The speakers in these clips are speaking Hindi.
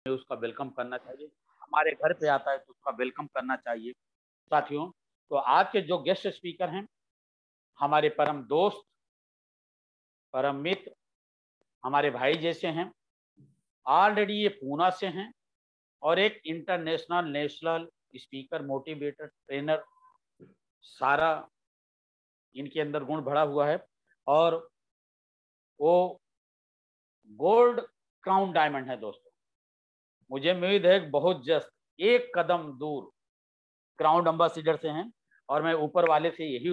उसका वेलकम करना चाहिए। हमारे घर पे आता है तो उसका वेलकम करना चाहिए। साथियों, तो आज के जो गेस्ट स्पीकर हैं, हमारे परम दोस्त, परम मित्र, हमारे भाई जैसे हैं। ऑलरेडी ये पूना से हैं और एक international national speaker, motivator, trainer, सारा इनके अंदर गुण भरा हुआ है। और वो गोल्ड क्राउन डायमंड है दोस्तों। मुझे उम्मीद है बहुत जस्ट एक कदम दूर क्राउन एम्बेसडर से हैं, और मैं ऊपर वाले से यही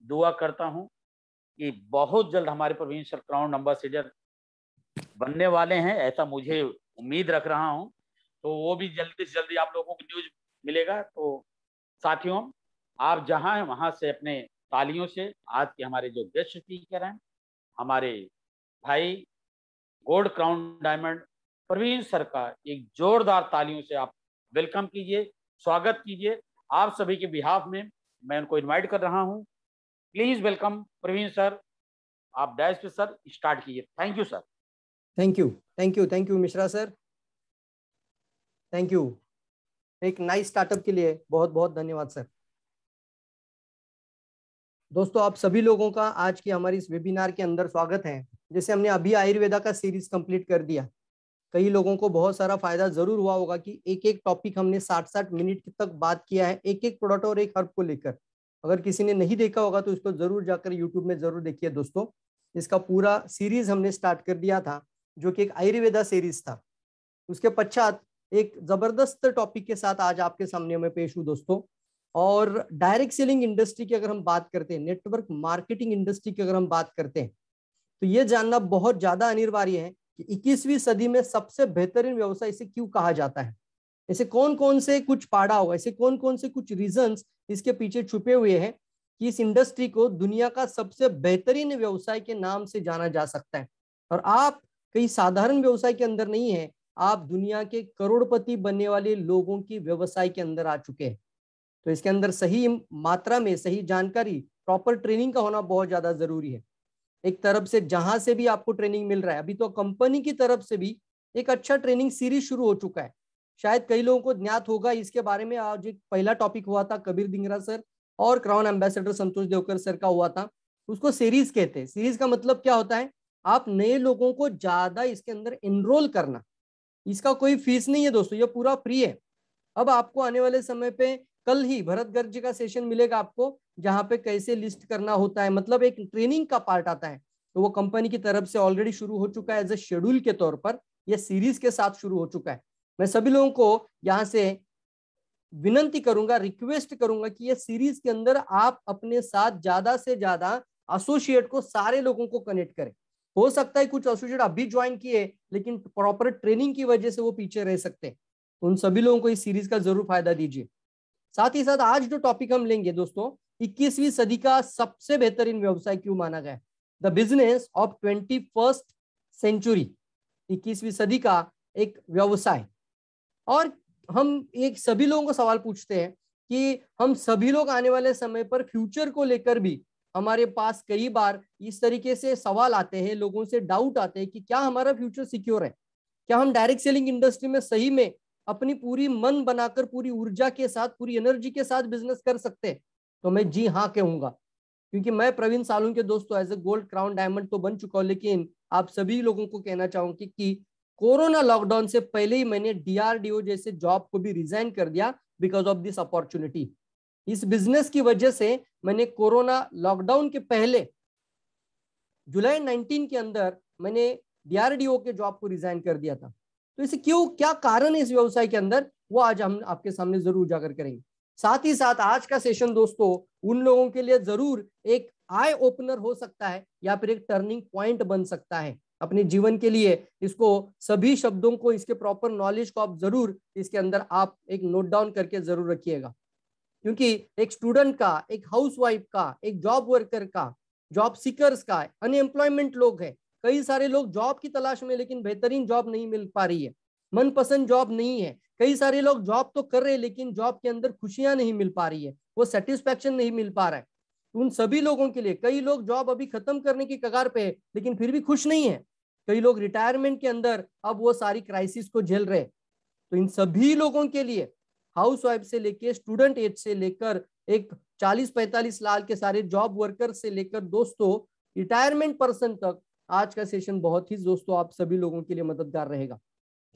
दुआ करता हूं कि बहुत जल्द हमारे प्रवीण सर क्राउन एम्बेसडर बनने वाले हैं, ऐसा मुझे उम्मीद रख रहा हूं। तो वो भी जल्दी से जल्दी आप लोगों को न्यूज मिलेगा। तो साथियों, आप जहां हैं वहां से अपने तालियों से आज के हमारे जो गेस्ट स्पीकर हैं, हमारे भाई gold crown diamond Praveen sir का एक जोरदार तालियों से आप वेलकम कीजिए, स्वागत कीजिए। आप सभी के बिहाफ में मैं उनको इनवाइट कर रहा हूं। Please welcome Praveen sir. आप डैश पे सर स्टार्ट कीजिए। Thank you sir. Thank you, thank you, thank you Mishra sir, thank you. एक नाइस स्टार्टअप के लिए बहुत बहुत धन्यवाद सर। दोस्तों, आप सभी लोगों का आज की हमारी इस वेबिनार के अंदर स्वागत है। जैसे हमने अभी आयुर्वेदा का सीरीज कंप्लीट कर दिया, कई लोगों को बहुत सारा फायदा जरूर हुआ होगा कि एक एक टॉपिक हमने 60-60 मिनट तक बात किया है, एक एक प्रोडक्ट और एक हर्ब को लेकर। अगर किसी ने नहीं देखा होगा तो इसको जरूर जाकर यूट्यूब में जरूर देखिए दोस्तों। इसका पूरा सीरीज हमने स्टार्ट कर दिया था, जो कि एक आयुर्वेदा सीरीज था। उसके पश्चात एक जबरदस्त टॉपिक के साथ आज आपके सामने मैं पेश हूं दोस्तों। और डायरेक्ट सेलिंग इंडस्ट्री की अगर हम बात करते हैं, नेटवर्क मार्केटिंग इंडस्ट्री की अगर हम बात करते हैं, तो ये जानना बहुत ज्यादा अनिवार्य है कि 21वीं सदी में सबसे बेहतरीन व्यवसाय इसे क्यों कहा जाता है। ऐसे कौन कौन से कुछ पाड़ा हुआ, ऐसे कौन कौन से कुछ रीजंस इसके पीछे छुपे हुए हैं कि इस इंडस्ट्री को दुनिया का सबसे बेहतरीन व्यवसाय के नाम से जाना जा सकता है। और आप कई साधारण व्यवसाय के अंदर नहीं है, आप दुनिया के करोड़पति बनने वाले लोगों की व्यवसाय के अंदर आ चुके हैं। तो इसके अंदर सही मात्रा में सही जानकारी, प्रॉपर ट्रेनिंग का होना बहुत ज्यादा जरूरी है। एक तरफ से जहां से भी आपको ट्रेनिंग मिल रहा है, अभी तो कंपनी की तरफ से भी एक अच्छा ट्रेनिंग सीरीज शुरू हो चुका है। शायद कई लोगों को ज्ञात होगा इसके बारे में। आज एक पहला टॉपिक हुआ था कबीर धिंगरा सर और क्राउन एम्बेसडर संतोष देवकर सर का हुआ था। उसको सीरीज कहते हैं। सीरीज का मतलब क्या होता है? आप नए लोगों को ज्यादा इसके अंदर एनरोल करना। इसका कोई फीस नहीं है दोस्तों, ये पूरा फ्री है। अब आपको आने वाले समय पे कल ही भरत गर्ग जी का सेशन मिलेगा आपको, जहां पे कैसे लिस्ट करना होता है, मतलब एक ट्रेनिंग का पार्ट आता है। तो वो कंपनी की तरफ से ऑलरेडी शुरू हो चुका है एज ए शेड्यूल के तौर पर, ये सीरीज के साथ शुरू हो चुका है। मैं सभी लोगों को यहाँ से विनंती करूंगा, रिक्वेस्ट करूंगा कि ये सीरीज के अंदर आप अपने साथ ज्यादा से ज्यादा एसोसिएट को, सारे लोगों को कनेक्ट करें। हो सकता है कुछ एसोसिएट अभी ज्वाइन किए लेकिन प्रॉपर ट्रेनिंग की वजह से वो पीछे रह सकते हैं। उन सभी लोगों को इस सीरीज का जरूर फायदा दीजिए। साथ ही साथ आज जो टॉपिक हम लेंगे दोस्तों, 21वीं सदी का सबसे बेहतरीन व्यवसाय क्यों माना गया, the business of 21st century, 21वीं सदी का एक व्यवसाय। और हम एक सभी लोगों को सवाल पूछते हैं कि हम सभी लोग आने वाले समय पर फ्यूचर को लेकर भी हमारे पास कई बार इस तरीके से सवाल आते हैं, लोगों से डाउट आते हैं कि क्या हमारा फ्यूचर सिक्योर है, क्या हम डायरेक्ट सेलिंग इंडस्ट्री में सही में अपनी पूरी मन बनाकर, पूरी ऊर्जा के साथ, पूरी एनर्जी के साथ बिजनेस कर सकते हैं। तो मैं जी हाँ कहूंगा, क्योंकि मैं प्रवीण सालुंके दोस्तों as a gold crown diamond तो बन चुका हूं, लेकिन आप सभी लोगों को कहना चाहूंगी कि कोरोना लॉकडाउन से पहले ही मैंने डीआरडीओ जैसे जॉब को भी रिजाइन कर दिया बिकॉज ऑफ दिस अपॉर्चुनिटी। इस बिजनेस की वजह से मैंने कोरोना लॉकडाउन के पहले जुलाई 19 के अंदर मैंने डीआरडीओ के जॉब को रिजाइन कर दिया था। तो इसे क्यों, क्या कारण है इस व्यवसाय के अंदर, वो आज हम आपके सामने जरूर उजागर करेंगे। साथ ही साथ आज का सेशन दोस्तों उन लोगों के लिए जरूर एक आई ओपनर हो सकता है या फिर एक टर्निंग पॉइंट बन सकता है अपने जीवन के लिए। इसको सभी शब्दों को, इसके प्रॉपर नॉलेज को आप जरूर इसके अंदर आप एक नोट डाउन करके जरूर रखिएगा। क्योंकि एक स्टूडेंट का, एक हाउसवाइफ का, एक जॉब वर्कर का, जॉब सीकर्स का, अनएम्प्लॉयमेंट लोग हैं, कई सारे लोग जॉब की तलाश में, लेकिन बेहतरीन जॉब नहीं मिल पा रही है, मनपसंद जॉब नहीं है। कई सारे लोग जॉब तो कर रहे हैं लेकिन जॉब के अंदर खुशियां नहीं मिल पा रही है, वो सेटिस्फैक्शन नहीं मिल पा रहा है। उन सभी लोगों के लिए, कई लोग जॉब अभी खत्म करने की कगार पे है लेकिन फिर भी खुश नहीं है। कई लोग रिटायरमेंट के अंदर अब वो सारी क्राइसिस को झेल रहे हैं। तो इन सभी लोगों के लिए, हाउस वाइफ से लेकर स्टूडेंट एज से लेकर एक 40-45 साल के सारे जॉब वर्कर से लेकर दोस्तों रिटायरमेंट पर्सन तक, आज का सेशन बहुत ही दोस्तों आप सभी लोगों के लिए मददगार रहेगा,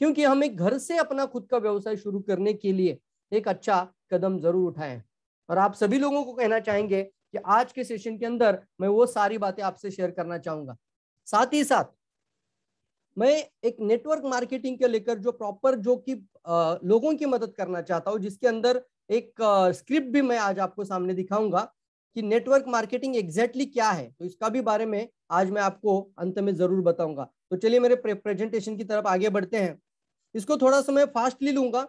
क्योंकि हम एक घर से अपना खुद का व्यवसाय शुरू करने के लिए एक अच्छा कदम जरूर उठाएं। और आप सभी लोगों को कहना चाहेंगे कि आज के सेशन के अंदर मैं वो सारी बातें आपसे शेयर करना चाहूंगा। साथ ही साथ मैं एक नेटवर्क मार्केटिंग के लेकर जो प्रॉपर जो कि लोगों की मदद करना चाहता हूं, जिसके अंदर एक स्क्रिप्ट भी मैं आज आपको सामने दिखाऊंगा कि नेटवर्क मार्केटिंग एग्जैक्टली क्या है। तो इसका भी बारे में आज मैं आपको अंत में जरूर बताऊंगा। तो चलिए मेरे प्रेजेंटेशन की तरफ आगे बढ़ते हैं। इसको थोड़ा सा मैं फास्टली लूंगा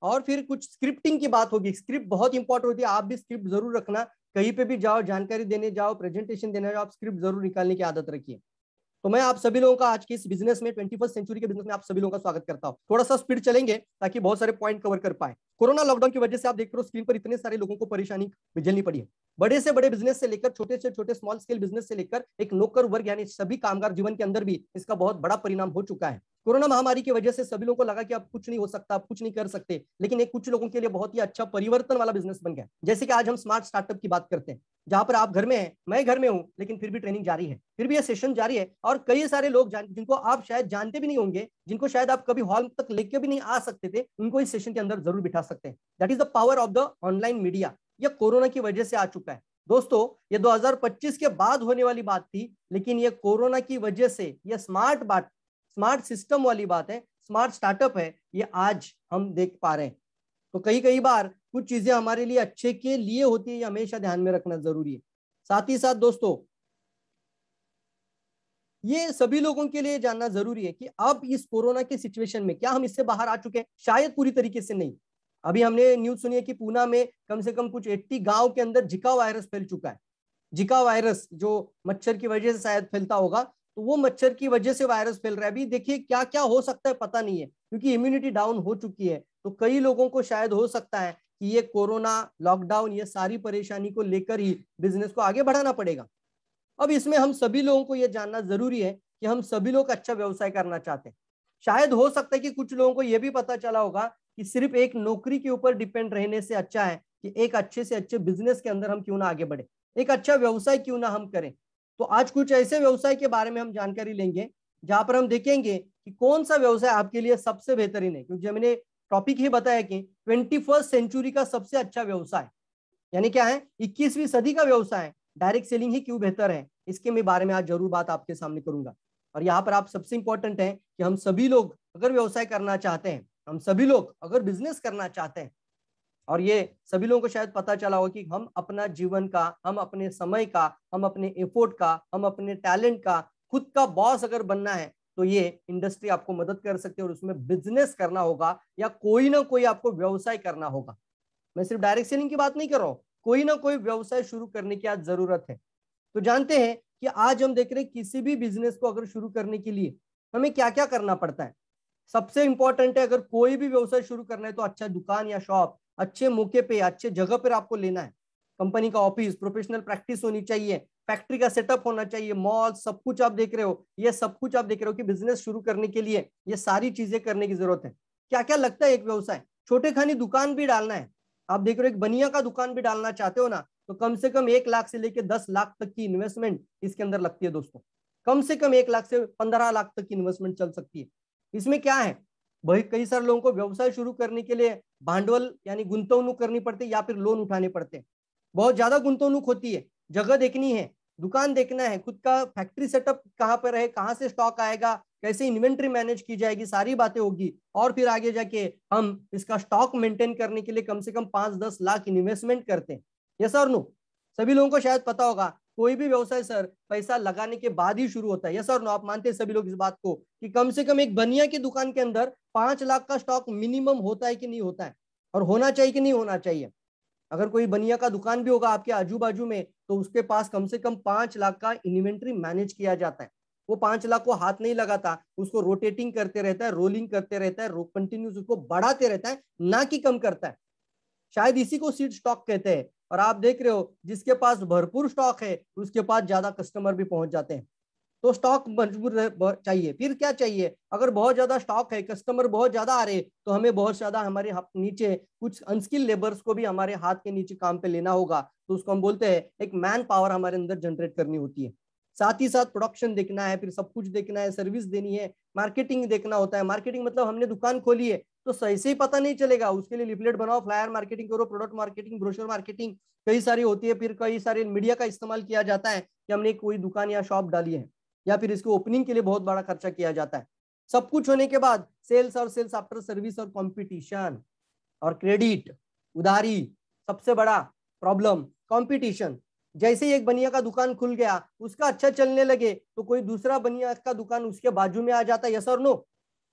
और फिर कुछ स्क्रिप्टिंग की बात होगी। स्क्रिप्ट बहुत इंपॉर्टेंट होती है, आप भी स्क्रिप्ट जरूर रखना। कहीं पे भी जाओ, जानकारी देने जाओ, प्रेजेंटेशन देने जाओ, आप स्क्रिप्ट जरूर निकालने की आदत रखिए। तो मैं आप सभी लोगों का आज की इस बिजनेस में 21st सेंचुरी के बिजनेस में आप सभी लोगों का स्वागत करता हूं। थोड़ा सा स्पीड चलेंगे ताकि बहुत सारे पॉइंट कवर कर पाए। कोरोना लॉकडाउन की वजह से आप देख रहे हो स्क्रीन पर इतने सारे लोगों को परेशानी झेलनी पड़ी है। बड़े से बड़े बिजनेस से लेकर छोटे से छोटे स्मॉल स्केल बिजनेस से लेकर एक नौकर वर्ग यानी सभी कामगार जीवन के अंदर भी इसका बहुत बड़ा परिणाम हो चुका है। कोरोना महामारी की वजह से सभी लोगों को लगा कि अब कुछ नहीं हो सकता, अब कुछ नहीं कर सकते, लेकिन एक कुछ लोगों के लिए बहुत ही अच्छा परिवर्तन वाला बिजनेस बन गया। जैसे कि आज हम स्मार्ट स्टार्टअप की बात करते हैं, जहां पर आप घर में हैं, मैं घर में हूं, लेकिन फिर भी ट्रेनिंग जारी है, फिर भी ये सेशन जारी है। और कई सारे लोग जिनको आप शायद जानते भी नहीं होंगे, जिनको शायद आप कभी हॉल तक लेके भी नहीं आ सकते थे, उनको इस सेशन के अंदर जरूर बिठा सकते हैं। That is the power of the online media. ये कोरोना की वजह से आ चुका है दोस्तों। ये 2025 के बाद होने वाली बात थी, लेकिन ये कोरोना की वजह से ये स्मार्ट सिस्टम वाली बात है, स्मार्ट स्टार्टअप है, ये आज हम देख पा रहे हैं। तो कई बार कुछ चीजें हमारे लिए अच्छे के लिए होती है, ये हमेशा ध्यान में रखना जरूरी है। साथ ही साथ दोस्तों ये सभी लोगों के लिए जानना जरूरी है कि अब इस कोरोना के सिचुएशन में क्या हम इससे बाहर आ चुके हैं? शायद पूरी तरीके से नहीं। अभी हमने न्यूज सुनी है कि पूना में कम से कम कुछ 80 गांव के अंदर जिका वायरस फैल चुका है। जिका वायरस जो मच्छर की वजह से शायद फैलता होगा, तो वो मच्छर की वजह से वायरस फैल रहा है। अभी देखिए क्या क्या हो सकता है पता नहीं है, क्योंकि इम्यूनिटी डाउन हो चुकी है। तो कई लोगों को शायद हो सकता है कि ये कोरोना लॉकडाउन ये सारी परेशानी को लेकर ही बिजनेस को आगे बढ़ाना पड़ेगा। अब इसमें हम सभी लोगों को यह जानना जरूरी है कि हम सभी लोग अच्छा व्यवसाय करना चाहते हैं। शायद हो सकता है कि कुछ लोगों को यह भी पता चला होगा कि सिर्फ एक नौकरी के ऊपर डिपेंड रहने से अच्छा है कि एक अच्छे से अच्छे बिजनेस के अंदर हम क्यों ना आगे बढ़े, एक अच्छा व्यवसाय क्यों ना हम करें। तो आज कुछ ऐसे व्यवसाय के बारे में हम जानकारी लेंगे जहां पर हम देखेंगे कि कौन सा व्यवसाय आपके लिए सबसे बेहतरीन है। क्योंकि मैंने टॉपिक ही बताया कि 21st सेंचुरी का सबसे अच्छा व्यवसाय यानी क्या है, 21वीं सदी का व्यवसाय डायरेक्ट सेलिंग ही क्यों बेहतर है, इसके मैं बारे में आज जरूर बात आपके सामने करूंगा। और यहाँ पर आप सबसे इंपॉर्टेंट है कि हम सभी लोग अगर व्यवसाय करना चाहते हैं, हम सभी लोग अगर बिजनेस करना चाहते हैं, और ये सभी लोगों को शायद पता चला हो कि हम अपना जीवन का, हम अपने समय का, हम अपने एफोर्ट का, हम अपने टैलेंट का खुद का बॉस अगर बनना है, तो ये इंडस्ट्री आपको मदद कर सकती है और उसमें बिजनेस करना होगा या कोई ना कोई आपको व्यवसाय करना होगा। मैं सिर्फ डायरेक्ट सेलिंग की बात नहीं कर रहा हूं, कोई ना कोई व्यवसाय शुरू करने की आज जरूरत है। तो जानते हैं कि आज हम देख रहे हैं किसी भी बिजनेस को अगर शुरू करने के लिए हमें क्या क्या करना पड़ता है। सबसे इंपॉर्टेंट है, अगर कोई भी व्यवसाय शुरू करना है तो अच्छा दुकान या शॉप अच्छे मौके पे अच्छे जगह पर आपको लेना है। कंपनी का ऑफिस, प्रोफेशनल प्रैक्टिस होनी चाहिए, फैक्ट्री का सेटअप होना चाहिए, मॉल, सब कुछ आप देख रहे हो, ये सब कुछ आप देख रहे हो कि बिजनेस शुरू करने के लिए ये सारी चीजें करने की जरूरत है। क्या क्या लगता है एक व्यवसाय, छोटे खानी दुकान भी डालना है, आप देख रहे हो एक बनिया का दुकान भी डालना चाहते हो ना, तो कम से कम 1 लाख से लेकर 10 लाख तक की इन्वेस्टमेंट इसके अंदर लगती है दोस्तों। कम से कम 1 लाख से 15 लाख तक की इन्वेस्टमेंट चल सकती है। इसमें क्या है भाई, कई सारे लोगों को व्यवसाय शुरू करने के लिए भांडवल यानी गुंतवणूक करनी पड़ती है या फिर लोन उठाने पड़ते हैं। बहुत ज्यादा गुंतवणूक होती है, जगह देखनी है, दुकान देखना है, खुद का फैक्ट्री सेटअप कहाँ पर है, कहाँ से स्टॉक आएगा, कैसे इन्वेंट्री मैनेज की जाएगी, सारी बातें होगी। और फिर आगे जाके हम इसका स्टॉक मेंटेन करने के लिए कम से कम 5-10 लाख इन्वेस्टमेंट करते हैं। यस और नो? सभी लोगों को शायद पता होगा कोई भी व्यवसाय सर पैसा लगाने के बाद ही शुरू होता है। यस और नो? आप मानते हैं सभी लोग इस बात को कि कम से कम एक बनिया की दुकान के अंदर 5 लाख का स्टॉक मिनिमम होता है कि नहीं होता है, और होना चाहिए कि नहीं होना चाहिए? अगर कोई बनिया का दुकान भी होगा आपके आजू बाजू में, तो उसके पास कम से कम 5 लाख का इन्वेंट्री मैनेज किया जाता है। वो 5 लाख को हाथ नहीं लगाता, उसको रोटेटिंग करते रहता है, रोलिंग करते रहता है, कंटिन्यूस उसको बढ़ाते रहता है, ना कि कम करता है। शायद इसी को सीड स्टॉक कहते हैं। और आप देख रहे हो जिसके पास भरपूर स्टॉक है उसके पास ज्यादा कस्टमर भी पहुंच जाते हैं। तो स्टॉक मजबूत चाहिए। फिर क्या चाहिए, अगर बहुत ज्यादा स्टॉक है, कस्टमर बहुत ज्यादा आ रहे, तो हमें बहुत ज्यादा हमारे नीचे कुछ अनस्किल लेबर्स को भी हमारे हाथ के नीचे काम पे लेना होगा, तो उसको हम बोलते हैं एक मैन पावर हमारे अंदर जनरेट करनी होती है। साथ ही साथ प्रोडक्शन देखना है, फिर सब कुछ देखना है, सर्विस देनी है, मार्केटिंग देखना होता है। मार्केटिंग मतलब हमने दुकान खोली है तो सही से ही पता नहीं चलेगा, उसके लिए लिफलेट बनाओ, फ्लायर मार्केटिंग करो, प्रोडक्ट मार्केटिंग, ब्रोशर मार्केटिंग कई सारी होती है। फिर कई सारे मीडिया का इस्तेमाल किया जाता है कि हमने कोई दुकान या शॉप डाली है, या फिर इसके ओपनिंग के लिए बहुत बड़ा खर्चा किया जाता है। सब कुछ होने के बाद सेल्स और सेल्स आफ्टर सर्विस और कंपटीशन और क्रेडिट, उधारी, सबसे बड़ा प्रॉब्लम कंपटीशन। जैसे ही एक बनिया का दुकान खुल गया, उसका अच्छा चलने लगे, तो कोई दूसरा बनिया का दुकान उसके बाजू में आ जाता है, यस और नो।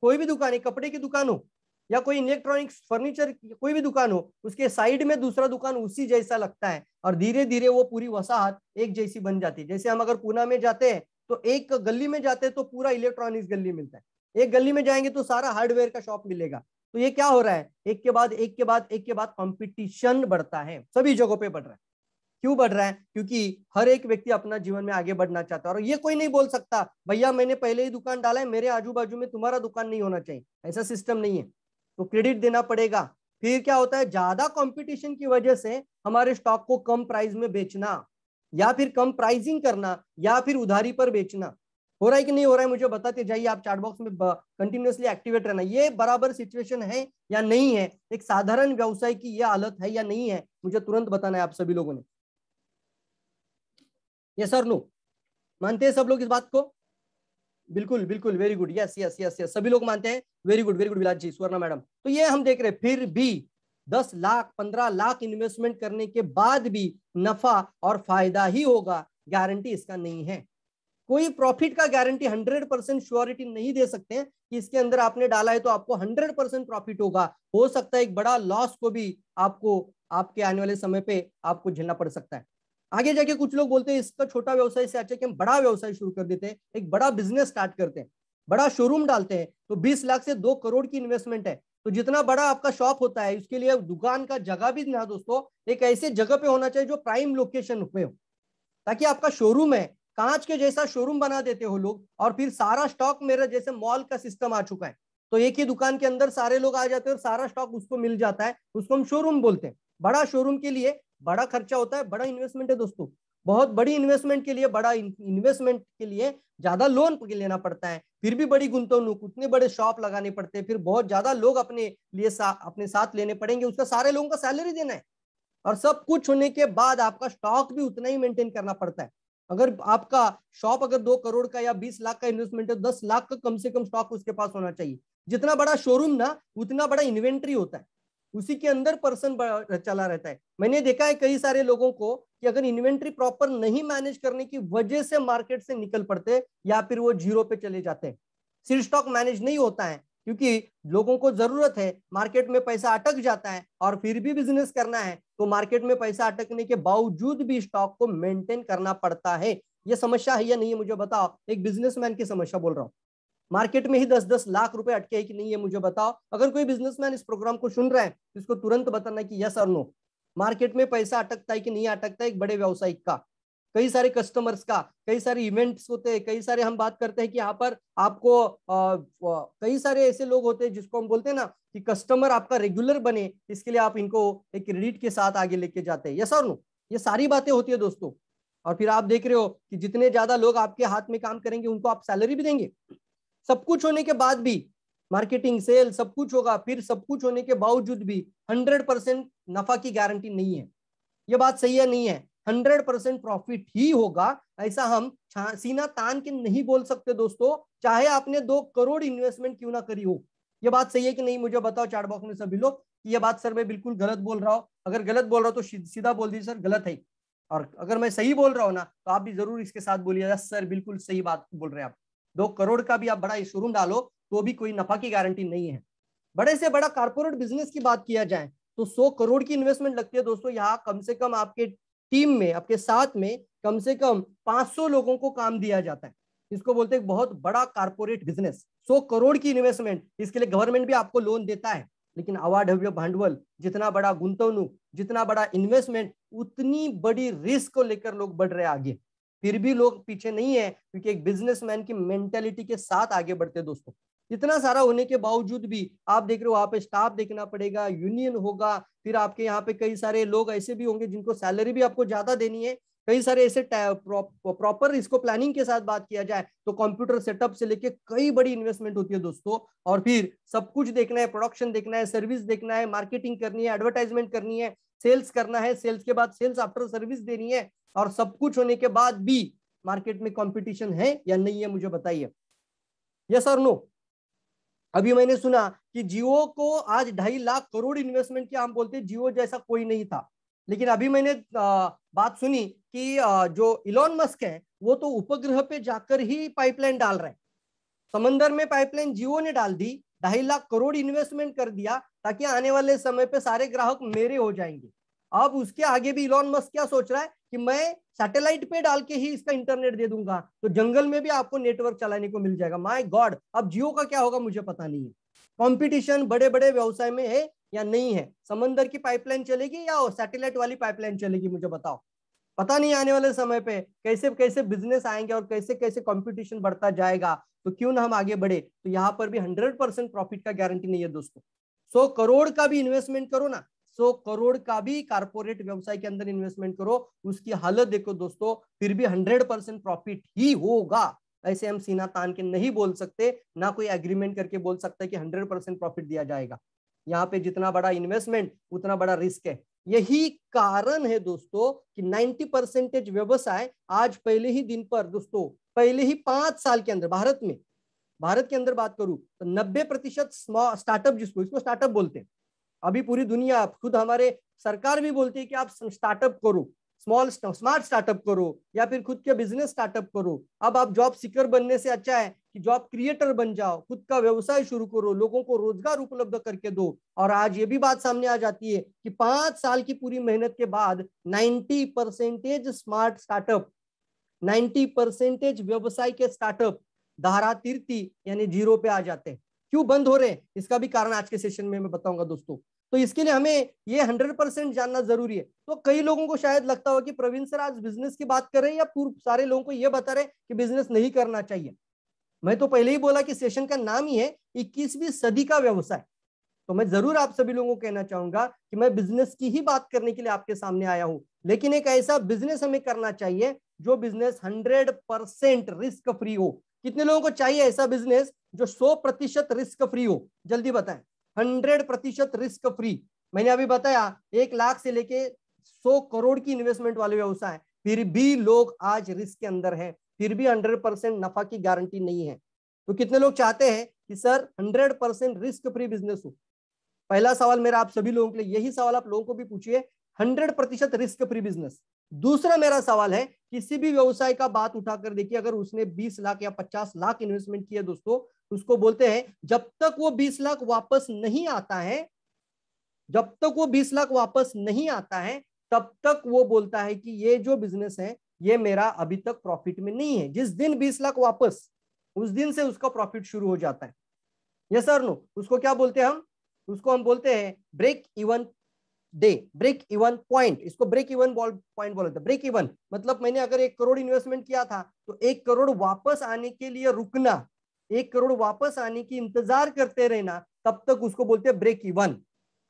कोई भी दुकान है, कपड़े की दुकान हो या कोई इलेक्ट्रॉनिक्स फर्नीचर कोई भी दुकान हो, उसके साइड में दूसरा दुकान उसी जैसा लगता है, और धीरे धीरे वो पूरी वसाहत एक जैसी बन जाती है। जैसे हम अगर पूना में जाते हैं तो एक गली में जाते हैं तो पूरा इलेक्ट्रॉनिक्स गली मिलता है, एक गली में जाएंगे तो सारा हार्डवेयर का शॉप मिलेगा। तो ये क्या हो रहा है, एक के बाद एक के बाद एक के बाद कंपटीशन बढ़ता है, सभी जगहों पे बढ़ रहा है। क्यों बढ़ रहा है, क्योंकि हर एक व्यक्ति अपना जीवन में आगे बढ़ना चाहता है, और ये कोई नहीं बोल सकता भैया मैंने पहले ही दुकान डाला है, मेरे आजू बाजू में तुम्हारा दुकान नहीं होना चाहिए, ऐसा सिस्टम नहीं है। तो क्रेडिट देना पड़ेगा। फिर क्या होता है, ज्यादा कंपटीशन की वजह से हमारे स्टॉक को कम प्राइस में बेचना, या फिर कम प्राइसिंग करना, या फिर उधारी पर बेचना। हो रहा है कि नहीं हो रहा है, मुझे बताते जाइए, आप चैट बॉक्स में कंटिन्यूअसली एक्टिवेट रहना। ये बराबर सिचुएशन है या नहीं है, एक साधारण व्यवसाय की ये हालत है या नहीं है, मुझे तुरंत बताना है आप सभी लोगों ने। यस और नो, मानते हैं सब लोग इस बात को? बिल्कुल बिल्कुल, very good, yes yes yes yes, सभी लोग मानते हैं, वेरी गुड विलास जी, सुवर्णा मैडम। तो ये हम देख रहे हैं, फिर भी 10 लाख 15 लाख इन्वेस्टमेंट करने के बाद भी नफा और फायदा ही होगा, गारंटी इसका नहीं है। कोई प्रॉफिट का गारंटी 100% श्योरिटी नहीं दे सकते हैं कि इसके अंदर आपने डाला है तो आपको 100% प्रॉफिट होगा। हो सकता है एक बड़ा लॉस को भी आपको आपके आने वाले समय पे आपको झेलना पड़ सकता है। आगे जाके कुछ लोग बोलते हैं इसका छोटा व्यवसाय से अच्छा कि हम बड़ा व्यवसाय शुरू कर देते हैं, एक बड़ा बिजनेस स्टार्ट करते हैं, बड़ा शोरूम डालते हैं, तो 20 लाख से 2 करोड़ की इन्वेस्टमेंट है। तो जितना बड़ा आपका शॉप होता है उसके लिए दुकान का जगह भी ना दोस्तों एक ऐसे जगह पे होना चाहिए जो प्राइम लोकेशन पे हो, ताकि आपका शोरूम है कांच के जैसा शोरूम बना देते हो लोग, और फिर सारा स्टॉक मेरा जैसे मॉल का सिस्टम आ चुका है, तो एक ही दुकान के अंदर सारे लोग आ जाते हैं और सारा स्टॉक उसको मिल जाता है, उसको हम शोरूम बोलते हैं। बड़ा शोरूम के लिए बड़ा खर्चा होता है, बड़ा इन्वेस्टमेंट है दोस्तों, बहुत बड़ी इन्वेस्टमेंट के लिए, बड़ा इन्वेस्टमेंट के लिए ज्यादा लोन लेना पड़ता है, फिर भी बड़ी गुंतवणूक, उतने बड़े शॉप लगाने पड़ते हैं, फिर बहुत ज्यादा लोग अपने लिए अपने साथ लेने पड़ेंगे, उसका सारे लोगों का सैलरी देना है, और सब कुछ होने के बाद आपका स्टॉक भी उतना ही मेंटेन करना पड़ता है। अगर आपका शॉप अगर 2 करोड़ का या 20 लाख का इन्वेस्टमेंट है, 10 लाख का कम से कम स्टॉक उसके पास होना चाहिए। जितना बड़ा शोरूम ना उतना बड़ा इन्वेंट्री होता है, उसी के अंदर पर्सन चला रहता है। मैंने देखा है कई सारे लोगों को कि अगर इन्वेंट्री प्रॉपर नहीं मैनेज करने की वजह से मार्केट से निकल पड़ते, या फिर वो जीरो पे चले जाते हैं। सिर्फ स्टॉक मैनेज नहीं होता है, क्योंकि लोगों को जरूरत है, मार्केट में पैसा अटक जाता है और फिर भी बिजनेस करना है, तो मार्केट में पैसा अटकने के बावजूद भी स्टॉक को मेंटेन करना पड़ता है। ये समस्या है या नहीं है मुझे बताओ, एक बिजनेसमैन की समस्या बोल रहा हूँ। मार्केट में ही 10-10 लाख रुपए अटके है कि नहीं है मुझे बताओ। अगर कोई बिजनेसमैन इस प्रोग्राम को सुन रहा है तो इसको तुरंत बताना कि यस और नो, मार्केट में पैसा अटकता है कि नहीं अटकता है एक बड़े व्यवसायिक का, कई सारे कस्टमर्स का, कई सारे इवेंट्स होते हैं, कई सारे हम बात करते हैं कि यहाँ पर आपको कई सारे ऐसे लोग होते हैं जिसको हम बोलते हैं ना कि कस्टमर आपका रेगुलर बने, इसके लिए आप इनको एक क्रेडिट के साथ आगे लेके जाते हैं, यस और नो, ये सारी बातें होती है दोस्तों। और फिर आप देख रहे हो कि जितने ज्यादा लोग आपके हाथ में काम करेंगे उनको आप सैलरी भी देंगे। सब कुछ होने के बाद भी, मार्केटिंग सेल सब कुछ होगा, फिर सब कुछ होने के बावजूद भी 100% नफा की गारंटी नहीं है। ये बात सही है नहीं है? 100% प्रॉफिट ही होगा, ऐसा हम सीना तान के नहीं बोल सकते दोस्तों, चाहे आपने 2 करोड़ इन्वेस्टमेंट क्यों ना करी हो। ये बात सही है कि नहीं मुझे बताओ चैट बॉक्स में सभी लोग कि ये बात सर मैं बिल्कुल गलत बोल रहा हूं। अगर गलत बोल रहा हूं तो सीधा बोल दीजिए सर गलत है, और अगर मैं सही बोल रहा हूं ना तो आप भी जरूर इसके साथ बोलिएगा सर बिल्कुल सही बात बोल रहे हैं आप। 2 करोड़ का भी आप बड़ा शोरूम डालो तो भी कोई नफा की गारंटी नहीं है। बड़े से बड़ा कारपोरेट बिजनेस की बात किया जाए तो 100 करोड़ की इन्वेस्टमेंट लगती है दोस्तों। यहाँ कम से कम आपके टीम में, आपके साथ में कम से कम 500 लोगों को काम दिया जाता है, इसको बोलते हैं बहुत बड़ा कारपोरेट बिजनेस। 100 करोड़ की इन्वेस्टमेंट, इसके लिए गवर्नमेंट भी आपको लोन देता है, लेकिन अवाढव्य भांडवल, जितना बड़ा गुंतवणूक, जितना बड़ा इन्वेस्टमेंट, उतनी बड़ी रिस्क को लेकर लोग बढ़ रहे हैं आगे। फिर भी लोग पीछे नहीं है, क्योंकि एक बिजनेसमैन की मेंटेलिटी के साथ आगे बढ़ते हैं दोस्तों। इतना सारा होने के बावजूद भी आप देख रहे हो, वहां पे स्टाफ देखना पड़ेगा, यूनियन होगा, फिर आपके यहाँ पे कई सारे लोग ऐसे भी होंगे जिनको सैलरी भी आपको ज्यादा देनी है, कई सारे ऐसे प्रॉपर इसको प्लानिंग के साथ बात किया जाए तो कंप्यूटर सेटअप से लेके कई बड़ी इन्वेस्टमेंट होती है दोस्तों। और फिर सब कुछ देखना है, प्रोडक्शन देखना है, सर्विस देखना है, मार्केटिंग करनी है, एडवर्टाइजमेंट करनी है, सेल्स करना है, सेल्स के बाद सेल्स आफ्टर सर्विस देनी है, और सब कुछ होने के बाद भी मार्केट में कंपटीशन है या नहीं है, मुझे बताइए, यस और नो। अभी मैंने सुना कि जियो को आज 2.5 लाख करोड़ इन्वेस्टमेंट किया, हम बोलते हैं जियो जैसा कोई नहीं था, लेकिन अभी मैंने बात सुनी कि जो इलॉन मस्क है वो तो उपग्रह पे जाकर ही पाइपलाइन डाल रहे हैं, समंदर में पाइपलाइन जियो ने डाल दी, 2.5 लाख करोड़ इन्वेस्टमेंट कर दिया ताकि आने वाले समय पे सारे ग्राहक मेरे हो जाएंगे। अब उसके आगे भी इलॉन मस्क क्या सोच रहा है कि मैं सैटेलाइट पे डाल के ही इसका इंटरनेट दे दूंगा, तो जंगल में भी आपको नेटवर्क चलाने को मिल जाएगा। माय गॉड, अब जियो का क्या होगा मुझे पता नहीं है। कंपटीशन बड़े बड़े व्यवसाय में है या नहीं है? समंदर की पाइपलाइन चलेगी या सैटेलाइट वाली पाइपलाइन चलेगी, मुझे बताओ। पता नहीं आने वाले समय पे कैसे कैसे बिजनेस आएंगे और कैसे कैसे कंपटीशन बढ़ता जाएगा, तो क्यों ना हम आगे बढ़े। तो यहाँ पर भी 100% प्रॉफिट का गारंटी नहीं है दोस्तों। 100 करोड़ का भी इन्वेस्टमेंट करो ना, 100 करोड़ का भी कारपोरेट व्यवसाय के अंदर इन्वेस्टमेंट करो, उसकी हालत देखो दोस्तों, फिर भी 100% प्रॉफिट ही होगा। ऐसे हम सीना तान के नहीं बोल सकते, ना कोई एग्रीमेंट करके बोल सकता है कि 100% प्रॉफिट दिया जाएगा। यहाँ पे जितना बड़ा इन्वेस्टमेंट उतना बड़ा रिस्क है। यही कारण है दोस्तों कि 90% व्यवसाय आज पहले ही दिन पर दोस्तों, पहले ही 5 साल के अंदर भारत के अंदर बात करूं तो 90% स्टार्टअप, जिसको इसको स्टार्टअप बोलते हैं, अभी पूरी दुनिया, खुद हमारे सरकार भी बोलती है कि आप स्टार्टअप करो, स्मार्ट स्टार्टअप करो, या फिर खुद के बिजनेस स्टार्टअप करो। अब आप जॉब सीकर बनने से अच्छा है कि जॉब क्रिएटर बन जाओ, खुद का व्यवसाय शुरू करो, लोगों को रोजगार उपलब्ध करके दो। और आज ये भी बात सामने आ जाती है कि 5 साल की पूरी मेहनत के बाद 90% स्मार्ट स्टार्टअप, 90% व्यवसाय के स्टार्टअप धारा तीर्थी यानी जीरो पे आ जाते हैं। क्यों बंद हो रहे हैं, इसका भी कारण आज के सेशन में मैं बताऊंगा दोस्तों। तो इसके लिए हमें ये 100% जानना जरूरी है। तो कई लोगों को शायद लगता हो कि प्रवीण सर आज बिजनेस की बात कर रहे हैं या पूर्व सारे लोगों को ये बता रहे हैं कि बिजनेस नहीं करना चाहिए। मैं तो पहले ही बोला कि सेशन का नाम ही है 21वीं सदी का व्यवसाय। तो मैं जरूर आप सभी लोगों को कहना चाहूंगा कि मैं बिजनेस की ही बात करने के लिए आपके सामने आया हूं, लेकिन एक ऐसा बिजनेस हमें करना चाहिए जो बिजनेस 100% रिस्क फ्री हो। कितने लोगों को चाहिए ऐसा बिजनेस जो 100% रिस्क फ्री हो? जल्दी बताएं। 100% रिस्क फ्री। मैंने अभी बताया 1 लाख से लेके 100 करोड़ की इन्वेस्टमेंट वाले व्यवसाय, फिर भी लोग आज रिस्क के अंदर हैं, फिर भी 100% नफा की गारंटी नहीं है। तो कितने लोग चाहते हैं कि सर 100% रिस्क फ्री बिजनेस हो? पहला सवाल मेरा आप सभी लोगों के लिए, यही सवाल आप लोगों को भी पूछिए, 100% रिस्क फ्री बिजनेस। दूसरा मेरा सवाल है, किसी भी व्यवसाय का बात उठाकर देखिए, अगर उसने 20 लाख या 50 लाख इन्वेस्टमेंट किया दोस्तों, उसको बोलते हैं जब तक वो 20 लाख वापस नहीं आता है, जब तक वो 20 लाख वापस नहीं आता है, तब तक वो बोलता है कि ये जो बिजनेस है ये मेरा अभी तक प्रॉफिट में नहीं है। जिस दिन 20 लाख वापस, उस दिन से उसका प्रॉफिट शुरू हो जाता है। Yes sir no? उसको क्या बोलते हैं हम? उसको हम बोलते हैं break even day, break even point. इसको ब्रेक इवन पॉइंट बोलते हैं। ब्रेक इवन मतलब मैंने अगर 1 करोड़ इन्वेस्टमेंट किया था तो 1 करोड़ वापस आने के लिए रुकना, 1 करोड़ वापस आने की इंतजार करते रहना, तब तक उसको बोलते हैं ब्रेक इवन।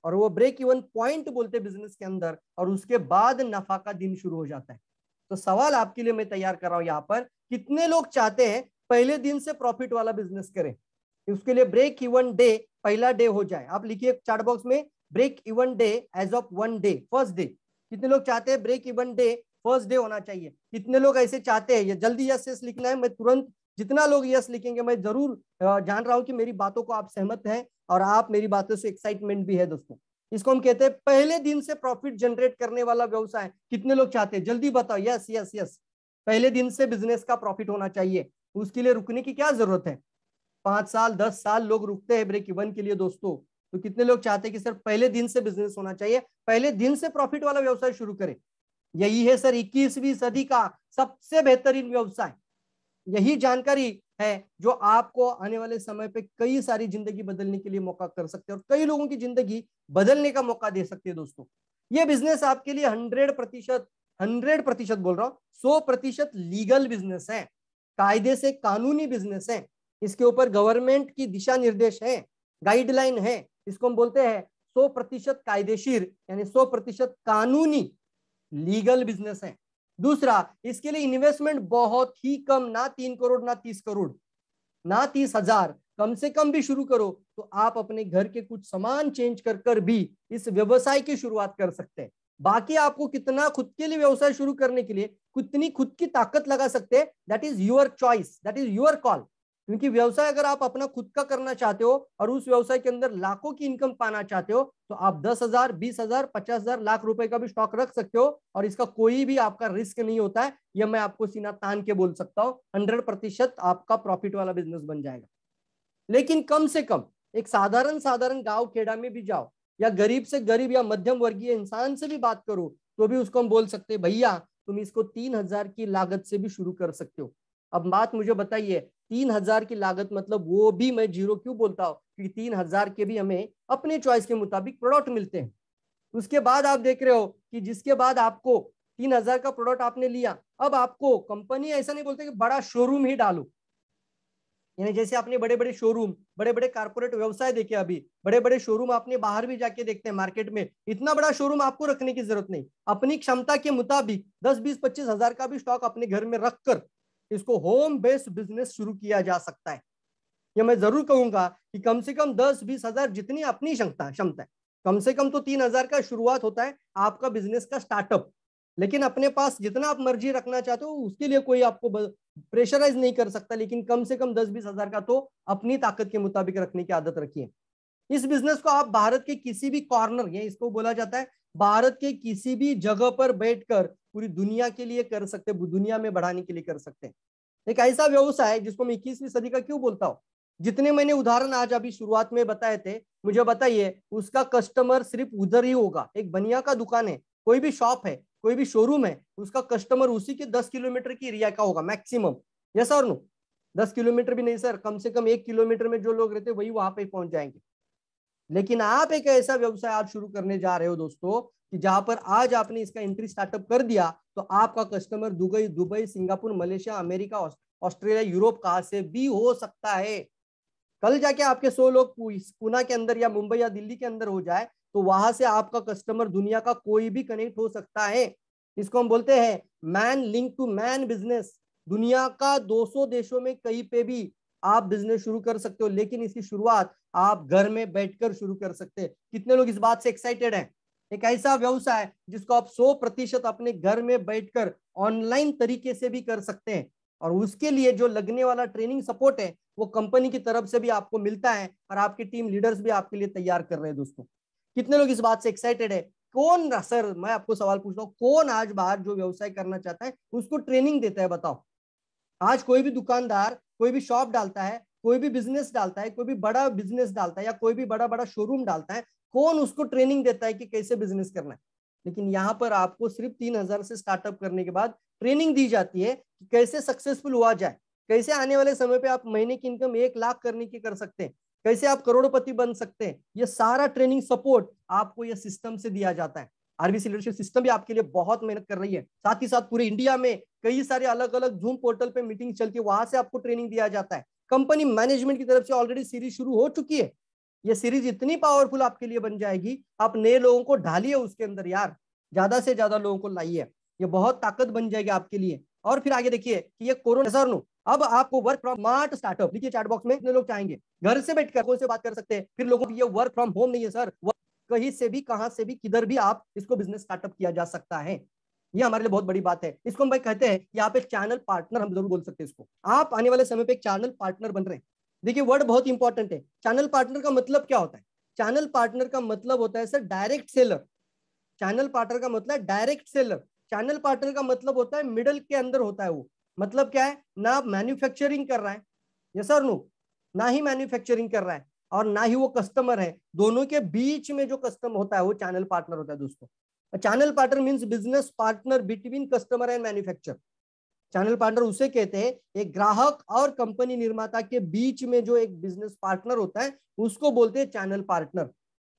और वो ब्रेक इवन पॉइंट बोलते हैं बिजनेस के अंदर, और उसके बाद नफा का दिन शुरू हो जाता है। तो सवाल आपके लिए मैं तैयार कर रहा हूं यहाँ पर, कितने लोग चाहते हैं पहले दिन से प्रॉफिट वाला बिजनेस करें? उसके लिए ब्रेक इवन डे पहला डे हो जाए। आप लिखिए चैट बॉक्स में break even day as of 1 day, first day. कितने लोग चाहते हैं break even day first day होना चाहिए? कितने लोग ऐसे चाहते हैं? ये जल्दी यस यस लिखना है, मैं तुरंत, जितना लोग यस लिखेंगे मैं जरूर जान रहा हूं कि मेरी बातों को आप सहमत हैं और आप मेरी बातों से एक्साइटमेंट भी है दोस्तों। इसको हम कहते हैं पहले दिन से प्रॉफिट जनरेट करने वाला व्यवसाय। कितने लोग चाहते हैं? जल्दी बताओ। यस यस यस, पहले दिन से बिजनेस का प्रॉफिट होना चाहिए। उसके लिए रुकने की क्या जरूरत है? 5 साल 10 साल लोग रुकते हैं ब्रेक इवन के लिए दोस्तों। तो कितने लोग चाहते हैं कि सर पहले दिन से बिजनेस होना चाहिए, पहले दिन से प्रॉफिट वाला व्यवसाय शुरू करें? यही है सर 21वीं सदी का सबसे बेहतरीन व्यवसाय। यही जानकारी है जो आपको आने वाले समय पे कई सारी जिंदगी बदलने के लिए मौका कर सकते हैं और कई लोगों की जिंदगी बदलने का मौका दे सकते हैं दोस्तों। ये बिजनेस आपके लिए 100% 100% बोल रहा हूं, 100% लीगल बिजनेस है, कायदे से कानूनी बिजनेस है, इसके ऊपर गवर्नमेंट की दिशा निर्देश है, गाइडलाइन है, इसको हम बोलते हैं 100% कायदेशीर यानी 100% कानूनी लीगल बिजनेस है। दूसरा, इसके लिए इन्वेस्टमेंट बहुत ही कम, ना 3 करोड़ ना 30 करोड़ ना 30,000, कम से कम भी शुरू करो तो आप अपने घर के कुछ सामान चेंज कर भी इस व्यवसाय की शुरुआत कर सकते हैं। बाकी आपको कितना खुद के लिए व्यवसाय शुरू करने के लिए कितनी खुद की ताकत लगा सकते हैं, that is your choice, that is your call. क्योंकि व्यवसाय अगर आप अपना खुद का करना चाहते हो और उस व्यवसाय के अंदर लाखों की इनकम पाना चाहते हो तो आप 10,000, 20,000, 50,000, लाख रुपए का भी स्टॉक रख सकते हो और इसका कोई भी आपका रिस्क नहीं होता है। यह मैं आपको सीना तान के बोल सकता हूं, 100% आपका प्रॉफिट वाला बिजनेस बन जाएगा। लेकिन कम से कम एक साधारण गांव खेड़ा में भी जाओ या गरीब से गरीब या मध्यम वर्गीय इंसान से भी बात करो तो भी उसको हम बोल सकते हैं भैया तुम इसको 3,000 की लागत से भी शुरू कर सकते हो। अब बात मुझे बताइए, 3,000 की लागत मतलब वो भी मैं जीरो क्यों बोलता हूँ, क्योंकि 3,000 के भी हमें अपने चॉइस के मुताबिक प्रोडक्ट मिलते हैं। उसके बाद आप देख रहे हो कि जिसके बाद आपको 3,000 का प्रोडक्ट आपने लिया, अब आपको कंपनी ऐसा नहीं बोलते कि बड़ा शोरूम ही डालो, यानी जैसे आपने बड़े बड़े शोरूम, बड़े बड़े कारपोरेट व्यवसाय देखे, अभी बड़े बड़े शोरूम आपने बाहर भी जाके देखते हैं मार्केट में, इतना बड़ा शोरूम आपको रखने की जरूरत नहीं। अपनी क्षमता के मुताबिक 10, 20, 25,000 का भी स्टॉक अपने घर में रखकर इसको होम बेस्ड बिजनेस शुरू किया जा सकता है। या मैं जरूर कहूंगा कि कम से कम 10, 20,000 जितनी अपनी क्षमता है, कम से कम तो 3,000 का शुरुआत होता है आपका बिजनेस का स्टार्टअप। लेकिन अपने पास जितना आप मर्जी रखना चाहते हो उसके लिए कोई आपको प्रेशराइज नहीं कर सकता, लेकिन कम से कम 10-20,000 का तो अपनी ताकत के मुताबिक रखने की आदत रखिए। इस बिजनेस को आप भारत के किसी भी कॉर्नर, ये इसको बोला जाता है भारत के किसी भी जगह पर बैठकर पूरी दुनिया के लिए कर सकते, दुनिया में बढ़ाने के लिए कर सकते हैं। एक ऐसा व्यवसाय जिसको मैं 21वीं सदी का क्यों बोलता हूं, जितने मैंने उदाहरण आज अभी शुरुआत में बताए थे, मुझे बताइए उसका कस्टमर सिर्फ उधर ही होगा। एक बनिया का दुकान है, कोई भी शॉप है, कोई भी शोरूम है, उसका कस्टमर उसी के 10 किलोमीटर की एरिया का होगा मैक्सिमम। यस और नो? 10 किलोमीटर भी नहीं सर, कम से कम 1 किलोमीटर में जो लोग रहते हैं वही वहां पे पहुंच जाएंगे। लेकिन आप एक ऐसा व्यवसाय आज शुरू करने जा रहे हो दोस्तों कि जहां पर आज आपने इसका एंट्री स्टार्टअप कर दिया तो आपका customer Dubai, Singapore, Malaysia, America, Australia, Europe कहां से भी हो सकता है। कल जाके आपके 100 लोग पुणे के अंदर या मुंबई या दिल्ली के अंदर हो जाए तो वहां से आपका कस्टमर दुनिया का कोई भी कनेक्ट हो सकता है। इसको हम बोलते हैं man link to man business. दुनिया का 200 देशों में कहीं पे भी आप बिजनेस शुरू कर सकते हो, लेकिन इसकी शुरुआत आप घर में बैठकर शुरू कर सकते हैं। कितने लोग इस बात से एक्साइटेड हैं? एक ऐसा व्यवसाय जिसको आप 100% अपने घर में बैठकर ऑनलाइन तरीके से भी कर सकते हैं और उसके लिए जो लगने वाला ट्रेनिंग सपोर्ट है वो कंपनी की तरफ से भी आपको मिलता है और आपकी टीम लीडर्स भी आपके लिए तैयार कर रहे हैं। दोस्तों कितने लोग इस बात से एक्साइटेड है? कौन, सर मैं आपको सवाल पूछ रहा हूँ, कौन आज बाहर जो व्यवसाय करना चाहता है उसको ट्रेनिंग देता है? बताओ। आज कोई भी दुकानदार कोई भी शॉप डालता है, कोई भी बिजनेस डालता है, कोई भी बड़ा बिजनेस डालता है या कोई भी बड़ा बड़ा शोरूम डालता है, कौन उसको ट्रेनिंग देता है कि कैसे बिजनेस करना है? लेकिन यहाँ पर आपको सिर्फ 3,000 से स्टार्टअप करने के बाद ट्रेनिंग दी जाती है कि कैसे सक्सेसफुल हुआ जाए, कैसे आने वाले समय पे आप महीने की इनकम 1 लाख करने की कर सकते हैं, कैसे आप करोड़पति बन सकते हैं। ये सारा ट्रेनिंग सपोर्ट आपको ये सिस्टम से दिया जाता है। आरबीसी लीडरशिप सिस्टम भी आपके लिए बहुत मेहनत कर रही है। साथ ही साथ पूरे इंडिया में कई सारे अलग अलग जूम पोर्टल पे मीटिंग चलती है, वहां से आपको ट्रेनिंग दिया जाता है। कंपनी मैनेजमेंट की तरफ से ऑलरेडी सीरीज शुरू हो चुकी है। ये सीरीज इतनी पावरफुल आपके लिए बन जाएगी, आप नए लोगों को ढालिए उसके अंदर यार, ज्यादा से ज्यादा लोगों को लाइए, ये बहुत ताकत बन जाएगी आपके लिए। और फिर आगे देखिए कि ये कोरोना सर नो, अब आपको वर्क फ्रॉम स्मार्ट स्टार्टअप, लिखिए चैट बॉक्स में, कितने लोग चाहेंगे घर से बैठकर कौन से बात कर सकते हैं। फिर लोगों को ये वर्क फ्रॉम होम नहीं है सर, कहीं से भी, कहां से भी, किधर भी आप इसको बिजनेस स्टार्टअप किया जा सकता है। ये हमारे लिए बहुत बड़ी बात है। इसको हम भाई कहते हैं यहाँ पे चैनल पार्टनर, हम जरूर बोल सकते हैं इसको। आप आने वाले समय पे एक चैनल पार्टनर बन रहे हैं। देखिए वर्ड बहुत इंपॉर्टेंट है। चैनल पार्टनर का मतलब क्या होता है? चैनल पार्टनर का मतलब होता है sir direct seller. Channel partner का मतलब है डायरेक्ट सेलर। चैनल पार्टनर का मतलब होता है मिडल के अंदर होता है वो। मतलब क्या है? ना आप मैन्युफैक्चरिंग कर रहा है, यस सर नो, ना ही मैन्युफैक्चरिंग कर रहा है और ना ही वो कस्टमर है, दोनों के बीच में जो कस्टमर होता है वो चैनल पार्टनर होता है दोस्तों। Channel partner means business partner between customer and manufacture. Channel partner उसे कहते हैं एक ग्राहक और कंपनी निर्माता के बीच में जो एक बिजनेस पार्टनर होता है उसको बोलते हैं चैनल पार्टनर।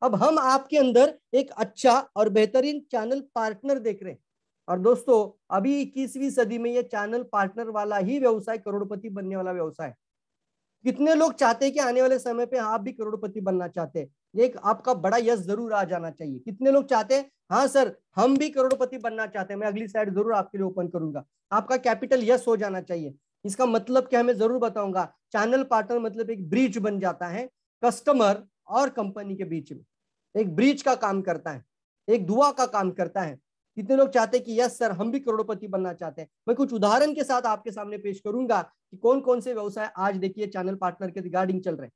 अब हम आपके अंदर एक अच्छा और बेहतरीन चैनल पार्टनर देख रहे हैं और दोस्तों अभी 21वीं सदी में ये चैनल पार्टनर वाला ही व्यवसाय करोड़पति बनने वाला व्यवसाय। कितने लोग चाहते हैं कि आने वाले समय पे आप भी करोड़पति बनना चाहते हैं? एक आपका बड़ा यस जरूर आ जाना चाहिए। कितने लोग चाहते हैं हाँ सर हम भी करोड़पति बनना चाहते हैं? मैं अगली साइड जरूर आपके लिए ओपन करूंगा। आपका कैपिटल यस हो जाना चाहिए। इसका मतलब क्या है मैं जरूर बताऊंगा। चैनल पार्टनर मतलब एक ब्रिज बन जाता है कस्टमर और कंपनी के बीच में, एक ब्रिज का काम करता है, एक दुआ का काम करता है। कितने लोग चाहते हैं कि यस सर हम भी करोड़पति बनना चाहते हैं? मैं कुछ उदाहरण के साथ आपके सामने पेश करूंगा कि कौन कौन से व्यवसाय आज देखिए चैनल पार्टनर के रिगार्डिंग चल रहे हैं।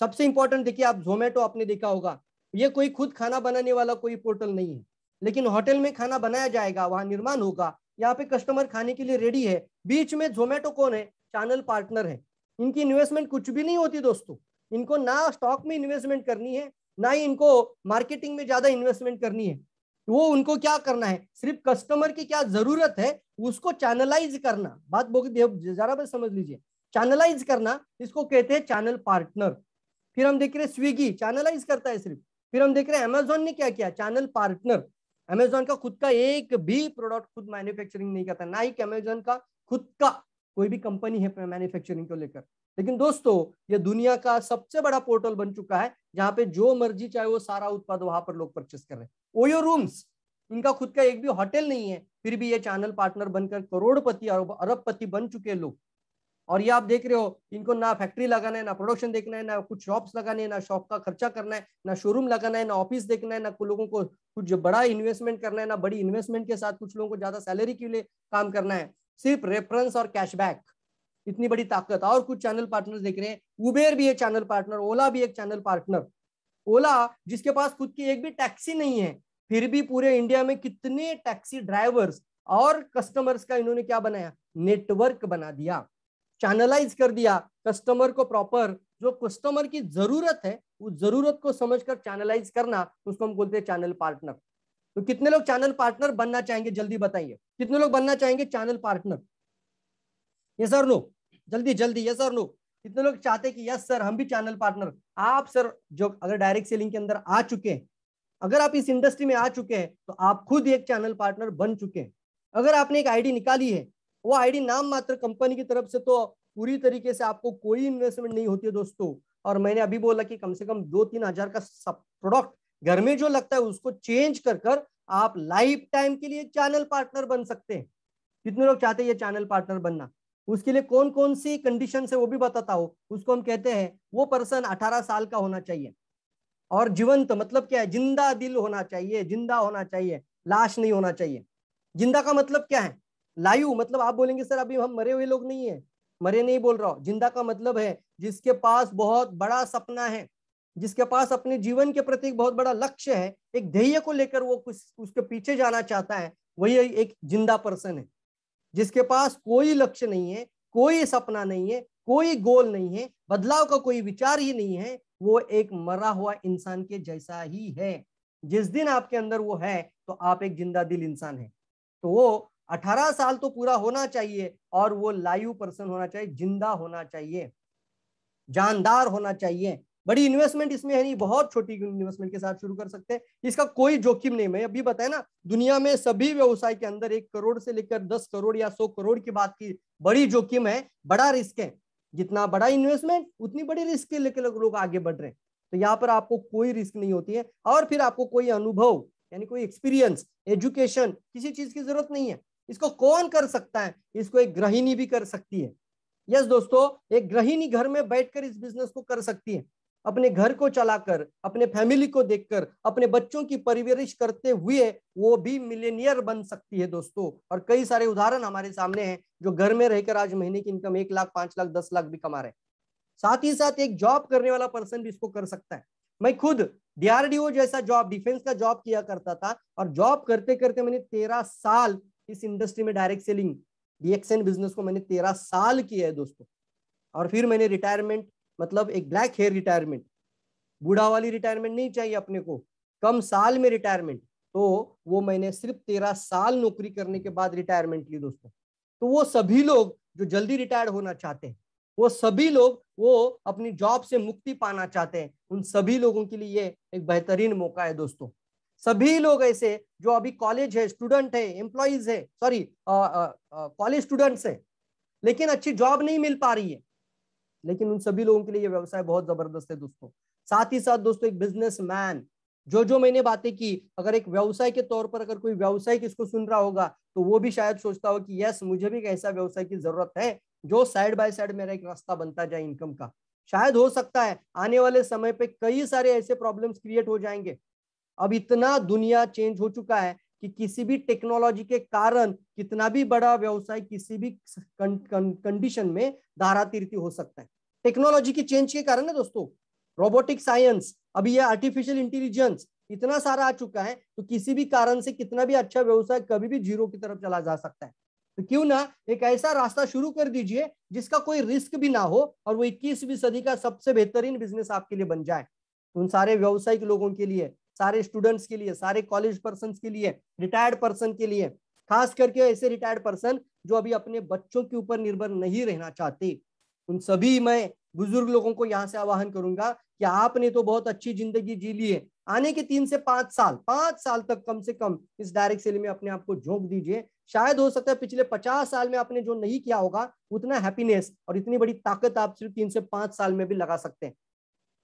सबसे इंपॉर्टेंट देखिए, आप जोमेटो आपने देखा होगा, ये कोई खुद खाना बनाने वाला कोई पोर्टल नहीं है, लेकिन होटल में खाना बनाया जाएगा, वहां निर्माण होगा, यहाँ पे कस्टमर खाने के लिए रेडी है। बीच में जोमेटो कौन है? चैनल पार्टनर है। इनकी इन्वेस्टमेंट कुछ भी नहीं होती दोस्तों। इनको ना स्टॉक में इन्वेस्टमेंट करनी है, ना ही इनको मार्केटिंग में ज्यादा इन्वेस्टमेंट करनी है। वो उनको क्या करना है, सिर्फ कस्टमर की क्या जरूरत है उसको चैनलाइज करना। बात जरा बस समझ लीजिए, चैनलाइज करना इसको कहते हैं चैनल पार्टनर। फिर हम देख रहे हैं स्विगी चैनलाइज करता है सिर्फ। फिर हम देख रहे हैं अमेजोन ने क्या किया, चैनल पार्टनर। अमेजोन का खुद का एक भी प्रोडक्ट खुद मैन्युफैक्चरिंग नहीं करता, ना ही अमेजोन का खुद का कोई भी कंपनी है मैन्युफैक्चरिंग को लेकर। लेकिन दोस्तों ये दुनिया का सबसे बड़ा पोर्टल बन चुका है जहां पे जो मर्जी चाहे वो सारा उत्पाद वहां पर लोग परचेस कर रहे हैं। ओयो रूम्स, इनका खुद का एक भी होटल नहीं है, फिर भी ये चैनल पार्टनर बनकर करोड़पति और अरबपति बन चुके हैं लोग। और ये आप देख रहे हो, इनको ना फैक्ट्री लगाना है, ना प्रोडक्शन देखना है, ना कुछ शॉप्स लगाने हैं, ना शॉप का खर्चा करना है, ना शोरूम लगाना है, ना ऑफिस देखना है, ना लोगों को कुछ बड़ा इन्वेस्टमेंट करना है, ना बड़ी इन्वेस्टमेंट के साथ कुछ लोगों को ज्यादा सैलरी के लिए काम करना है। सिर्फ रेफरेंस और कैशबैक, इतनी बड़ी ताकत। और कुछ चैनल पार्टनर देख रहे हैं, उबेर भी एक चैनल पार्टनर, ओला भी एक चैनल पार्टनर। ओला जिसके पास खुद की एक भी टैक्सी नहीं है, फिर भी पूरे इंडिया में कितने टैक्सी ड्राइवर्स और कस्टमर्स का इन्होंने क्या बनाया, नेटवर्क बना दिया, चैनलाइज कर दिया। कस्टमर को प्रॉपर जो कस्टमर की जरूरत है उस जरूरत को समझकर चैनलाइज करना, उसको हम बोलते हैं चैनल पार्टनर। तो कितने लोग चैनल पार्टनर बनना चाहेंगे जल्दी बताइए, कितने लोग बनना चाहेंगे चैनल पार्टनर? यस और नो, जल्दी जल्दी यस और नो। कितने लोग चाहते हैं कि यस सर हम भी चैनल पार्टनर? आप सर जो अगर डायरेक्ट सेलिंग के अंदर आ चुके हैं, अगर आप इस इंडस्ट्री में आ चुके हैं तो आप खुद एक चैनल पार्टनर बन चुके हैं। अगर आपने एक आईडी निकाली है, वो आईडी नाम मात्र कंपनी की तरफ से, तो पूरी तरीके से आपको कोई इन्वेस्टमेंट नहीं होती है दोस्तों। और मैंने अभी बोला कि कम से कम 2-3 हजार का प्रोडक्ट घर में जो लगता है उसको चेंज कर कर आप लाइफ टाइम के लिए चैनल पार्टनर बन सकते हैं। कितने लोग चाहते हैं ये चैनल पार्टनर बनना? उसके लिए कौन कौन सी कंडीशन है वो भी बताता हूं। उसको हम कहते हैं, वो पर्सन 18 साल का होना चाहिए, और जीवंत मतलब क्या है, जिंदा दिल होना चाहिए, जिंदा होना चाहिए, लाश नहीं होना चाहिए। जिंदा का मतलब क्या है, लायु मतलब आप बोलेंगे सर अभी हम मरे हुए लोग नहीं है, मरे नहीं बोल रहा हूं। जिंदा का मतलब है जिसके पास बहुत बड़ा सपना है, जिसके पास अपने जीवन के प्रति एक बहुत बड़ा लक्ष्य है, एक ध्येय को लेकर वो कुछ उसके पीछे जाना चाहता है, वही एक जिंदा पर्सन है। जिसके पास कोई लक्ष्य नहीं है, कोई सपना नहीं है, कोई गोल नहीं है, बदलाव का कोई विचार ही नहीं है, वो एक मरा हुआ इंसान के जैसा ही है। जिस दिन आपके अंदर वो है तो आप एक जिंदा दिल इंसान है। तो वो 18 साल तो पूरा होना चाहिए, और वो लाइव पर्सन होना चाहिए, जिंदा होना चाहिए, जानदार होना चाहिए। बड़ी इन्वेस्टमेंट इसमें है नहीं, बहुत छोटी इन्वेस्टमेंट के साथ शुरू कर सकते हैं। इसका कोई जोखिम नहीं। मैं अभी बताया ना, दुनिया में सभी व्यवसाय के अंदर 1 करोड़ से लेकर 10 करोड़ या 100 करोड़ की बात की, बड़ी जोखिम है, बड़ा रिस्क है। जितना बड़ा इन्वेस्टमेंट उतनी बड़ी रिस्क के लेकर लोग आगे बढ़ रहे हैं। तो यहाँ पर आपको कोई रिस्क नहीं होती है, और फिर आपको कोई अनुभव यानी कोई एक्सपीरियंस, एजुकेशन, किसी चीज की जरूरत नहीं है। इसको कौन कर सकता है? इसको एक गृहिणी भी कर सकती है। यस दोस्तों, एक गृहिणी घर में बैठकर इस बिजनेस को कर सकती है, अपने घर को चलाकर, अपने फैमिली को देखकर, अपने बच्चों की परवरिश करते हुए वो भी मिलेनियर बन सकती है दोस्तों। और कई सारे उदाहरण हमारे सामने हैं जो घर में रहकर आज महीने की इनकम 1 लाख, 5 लाख, 10 लाख भी कमा रहे हैं। साथ ही साथ एक जॉब करने वाला पर्सन भी इसको कर सकता है। मैं खुद डीआरडीओ जैसा जॉब, डिफेंस का जॉब किया करता था, और जॉब करते करते मैंने 13 साल इस इंडस्ट्री में डायरेक्ट सेलिंग डीएक्सएन बिजनेस को मैंने 13 साल किया है दोस्तों। और फिर मैंने रिटायरमेंट, मतलब एक ब्लैक हेयर रिटायरमेंट, बूढ़ा वाली रिटायरमेंट नहीं चाहिए अपने को, कम साल में रिटायरमेंट, तो वो मैंने सिर्फ 13 साल नौकरी करने के बाद रिटायरमेंट ली दोस्तों। तो वो सभी लोग जो जल्दी रिटायर्ड होना चाहते हैं, वो सभी लोग वो अपनी जॉब से मुक्ति पाना चाहते हैं, उन सभी लोगों के लिए ये एक बेहतरीन मौका है दोस्तों। सभी लोग ऐसे जो अभी कॉलेज है, स्टूडेंट है, एम्प्लॉइज है, सॉरी कॉलेज स्टूडेंट्स है, लेकिन अच्छी जॉब नहीं मिल पा रही है, लेकिन उन सभी लोगों के लिए ये व्यवसाय बहुत जबरदस्त है दोस्तों। साथ ही साथ दोस्तों एक बिजनेसमैन, जो मैंने बातें की, अगर एक व्यवसाय के तौर पर अगर कोई व्यवसायिक इसको सुन रहा होगा तो वो भी शायद सोचता हो कि यस, मुझे भी एक ऐसा व्यवसाय की जरूरत है जो साइड बाय साइड मेरा एक रास्ता बनता जाए इनकम का। शायद हो सकता है आने वाले समय पे कई सारे ऐसे प्रॉब्लम्स क्रिएट हो जाएंगे। अब इतना दुनिया चेंज हो चुका है कि किसी भी टेक्नोलॉजी के कारण कितना भी बड़ा व्यवसाय किसी भी कंडीशन में धारातीर्थी हो सकता है। टेक्नोलॉजी की चेंज के कारण है दोस्तों। रोबोटिक साइंस, अभी ये आर्टिफिशियल इंटेलिजेंस इतना सारा आ चुका है, तो किसी भी कारण से कितना भी अच्छा व्यवसाय कभी भी जीरो की तरफ चला जा सकता है। तो क्यों ना एक ऐसा रास्ता शुरू कर दीजिए जिसका कोई रिस्क भी ना हो और वो 21वीं सदी का सबसे बेहतरीन बिजनेस आपके लिए बन जाए। उन सारे व्यवसायिक लोगों के लिए, सारे स्टूडेंट्स के लिए, सारे कॉलेज पर्सन के लिए, रिटायर्ड पर्सन के लिए, खास करके ऐसे रिटायर्ड पर्सन जो अभी अपने बच्चों के ऊपर निर्भर नहीं रहना चाहते, उन सभी मैं बुजुर्ग लोगों को यहाँ से आह्वान करूंगा कि आपने तो बहुत अच्छी जिंदगी जी ली है, आने के 3 से 5 साल, 5 साल तक कम से कम इस डायरेक्ट सेलिंग में अपने आप को झोंक दीजिए। शायद हो सकता है पिछले 50 साल में आपने जो नहीं किया होगा उतना हैप्पीनेस और इतनी बड़ी ताकत आप सिर्फ 3 से 5 साल में भी लगा सकते हैं।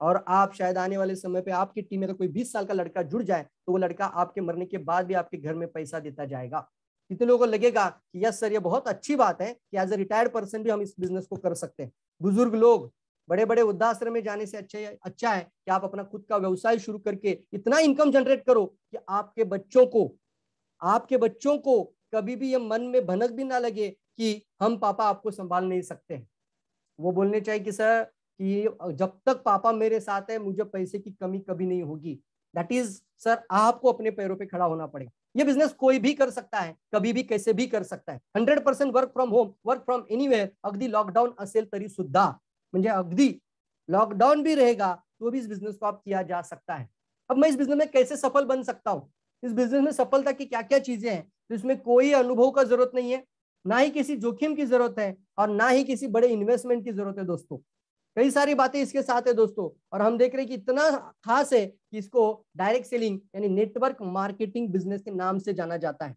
और आप शायद आने वाले समय पे आपकी टीम में अगर कोई 20 साल का लड़का जुड़ जाए तो वो लड़का आपके मरने के बाद भी आपके घर में पैसा देता जाएगा। कितने लोगों को लगेगा कि यस सर, ये बहुत अच्छी बात है कि एज ए रिटायर्ड पर्सन भी हम इस बिजनेस को कर सकते हैं। बुजुर्ग लोग बड़े बड़े वृद्धाश्रम में जाने से अच्छा है कि आप अपना खुद का व्यवसाय शुरू करके इतना इनकम जनरेट करो कि आपके बच्चों को कभी भी ये मन में भनक भी ना लगे कि हम पापा आपको संभाल नहीं सकते। वो बोलने चाहिए कि सर, कि जब तक पापा मेरे साथ है मुझे पैसे की कमी कभी नहीं होगी। दैट इज सर, आपको अपने पैरों पे खड़ा होना पड़ेगा। ये बिजनेस कोई भी कर सकता है, कभी भी कैसे भी कर सकता है। 100% work from home, work from anywhere, अगदी लॉकडाऊन असेल तरी सुद्धा, म्हणजे अगदी लॉकडाउन भी रहेगा तो भी इस बिजनेस को आप किया जा सकता है। अब मैं इस बिजनेस में कैसे सफल बन सकता हूँ, इस बिजनेस में सफलता की क्या क्या चीजें हैं, तो इसमें कोई अनुभव का जरूरत नहीं है, ना ही किसी जोखिम की जरूरत है और ना ही किसी बड़े इन्वेस्टमेंट की जरूरत है दोस्तों। कई सारी बातें इसके साथ है दोस्तों, और हम देख रहे हैं कि इतना खास है कि इसको डायरेक्ट सेलिंग यानी नेटवर्क मार्केटिंग बिजनेस के नाम से जाना जाता है।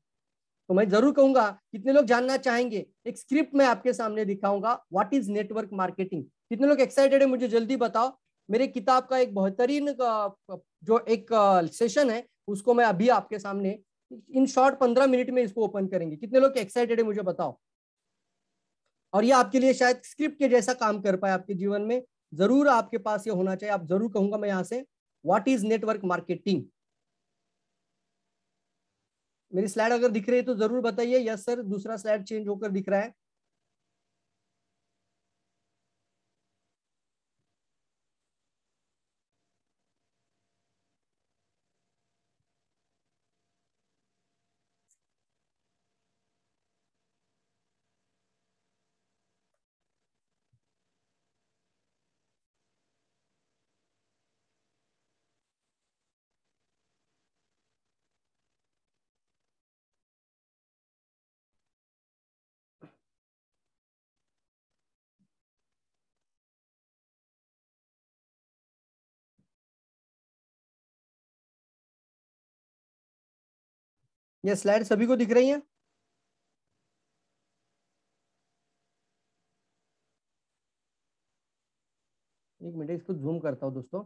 तो मैं जरूर कहूंगा, कितने लोग जानना चाहेंगे, एक स्क्रिप्ट में आपके सामने दिखाऊंगा, व्हाट इज नेटवर्क मार्केटिंग। कितने लोग एक्साइटेड है मुझे जल्दी बताओ। मेरे किताब का एक बेहतरीन जो एक सेशन है उसको मैं अभी आपके सामने इन शॉर्ट 15 मिनट में इसको ओपन करेंगे। कितने लोग एक्साइटेड है मुझे बताओ। और ये आपके लिए शायद स्क्रिप्ट के जैसा काम कर पाए आपके जीवन में। जरूर आपके पास ये होना चाहिए। आप जरूर कहूंगा मैं यहाँ से, व्हाट इज नेटवर्क मार्केटिंग। मेरी स्लाइड अगर दिख रही है तो जरूर बताइए यस सर, दूसरा स्लाइड चेंज होकर दिख रहा है। ये स्लाइड सभी को दिख रही है? एक मिनट इसको जूम करता हूँ दोस्तों।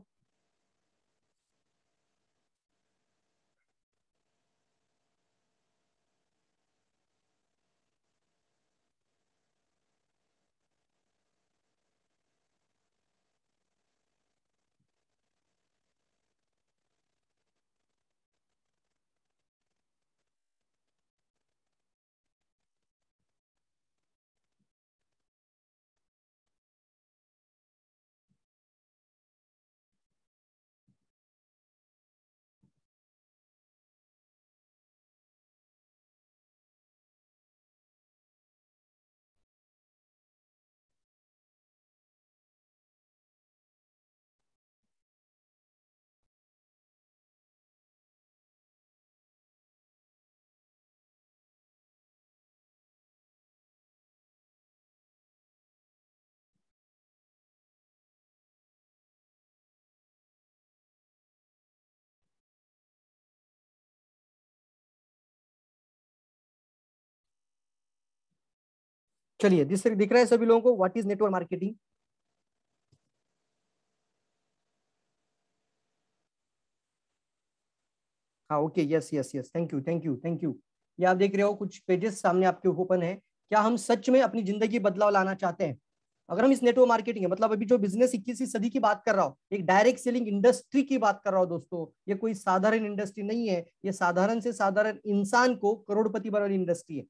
चलिए दिख रहा है सभी लोगों को व्हाट इज नेटवर्क मार्केटिंग? हाँ okay, yes yes yes, thank you thank you thank you. ये आप देख रहे हो कुछ पेजेस सामने आपके ओपन है। क्या हम सच में अपनी जिंदगी बदलाव लाना चाहते हैं? अगर हम इस नेटवर्क मार्केटिंग है, मतलब अभी जो बिजनेस 21वीं सदी की बात कर रहा हूँ, एक डायरेक्ट सेलिंग इंडस्ट्री की बात कर रहा हूँ दोस्तों, ये कोई साधारण इंडस्ट्री नहीं है, ये साधारण से साधारण इंसान को करोड़पति बनाने वाली इंडस्ट्री है।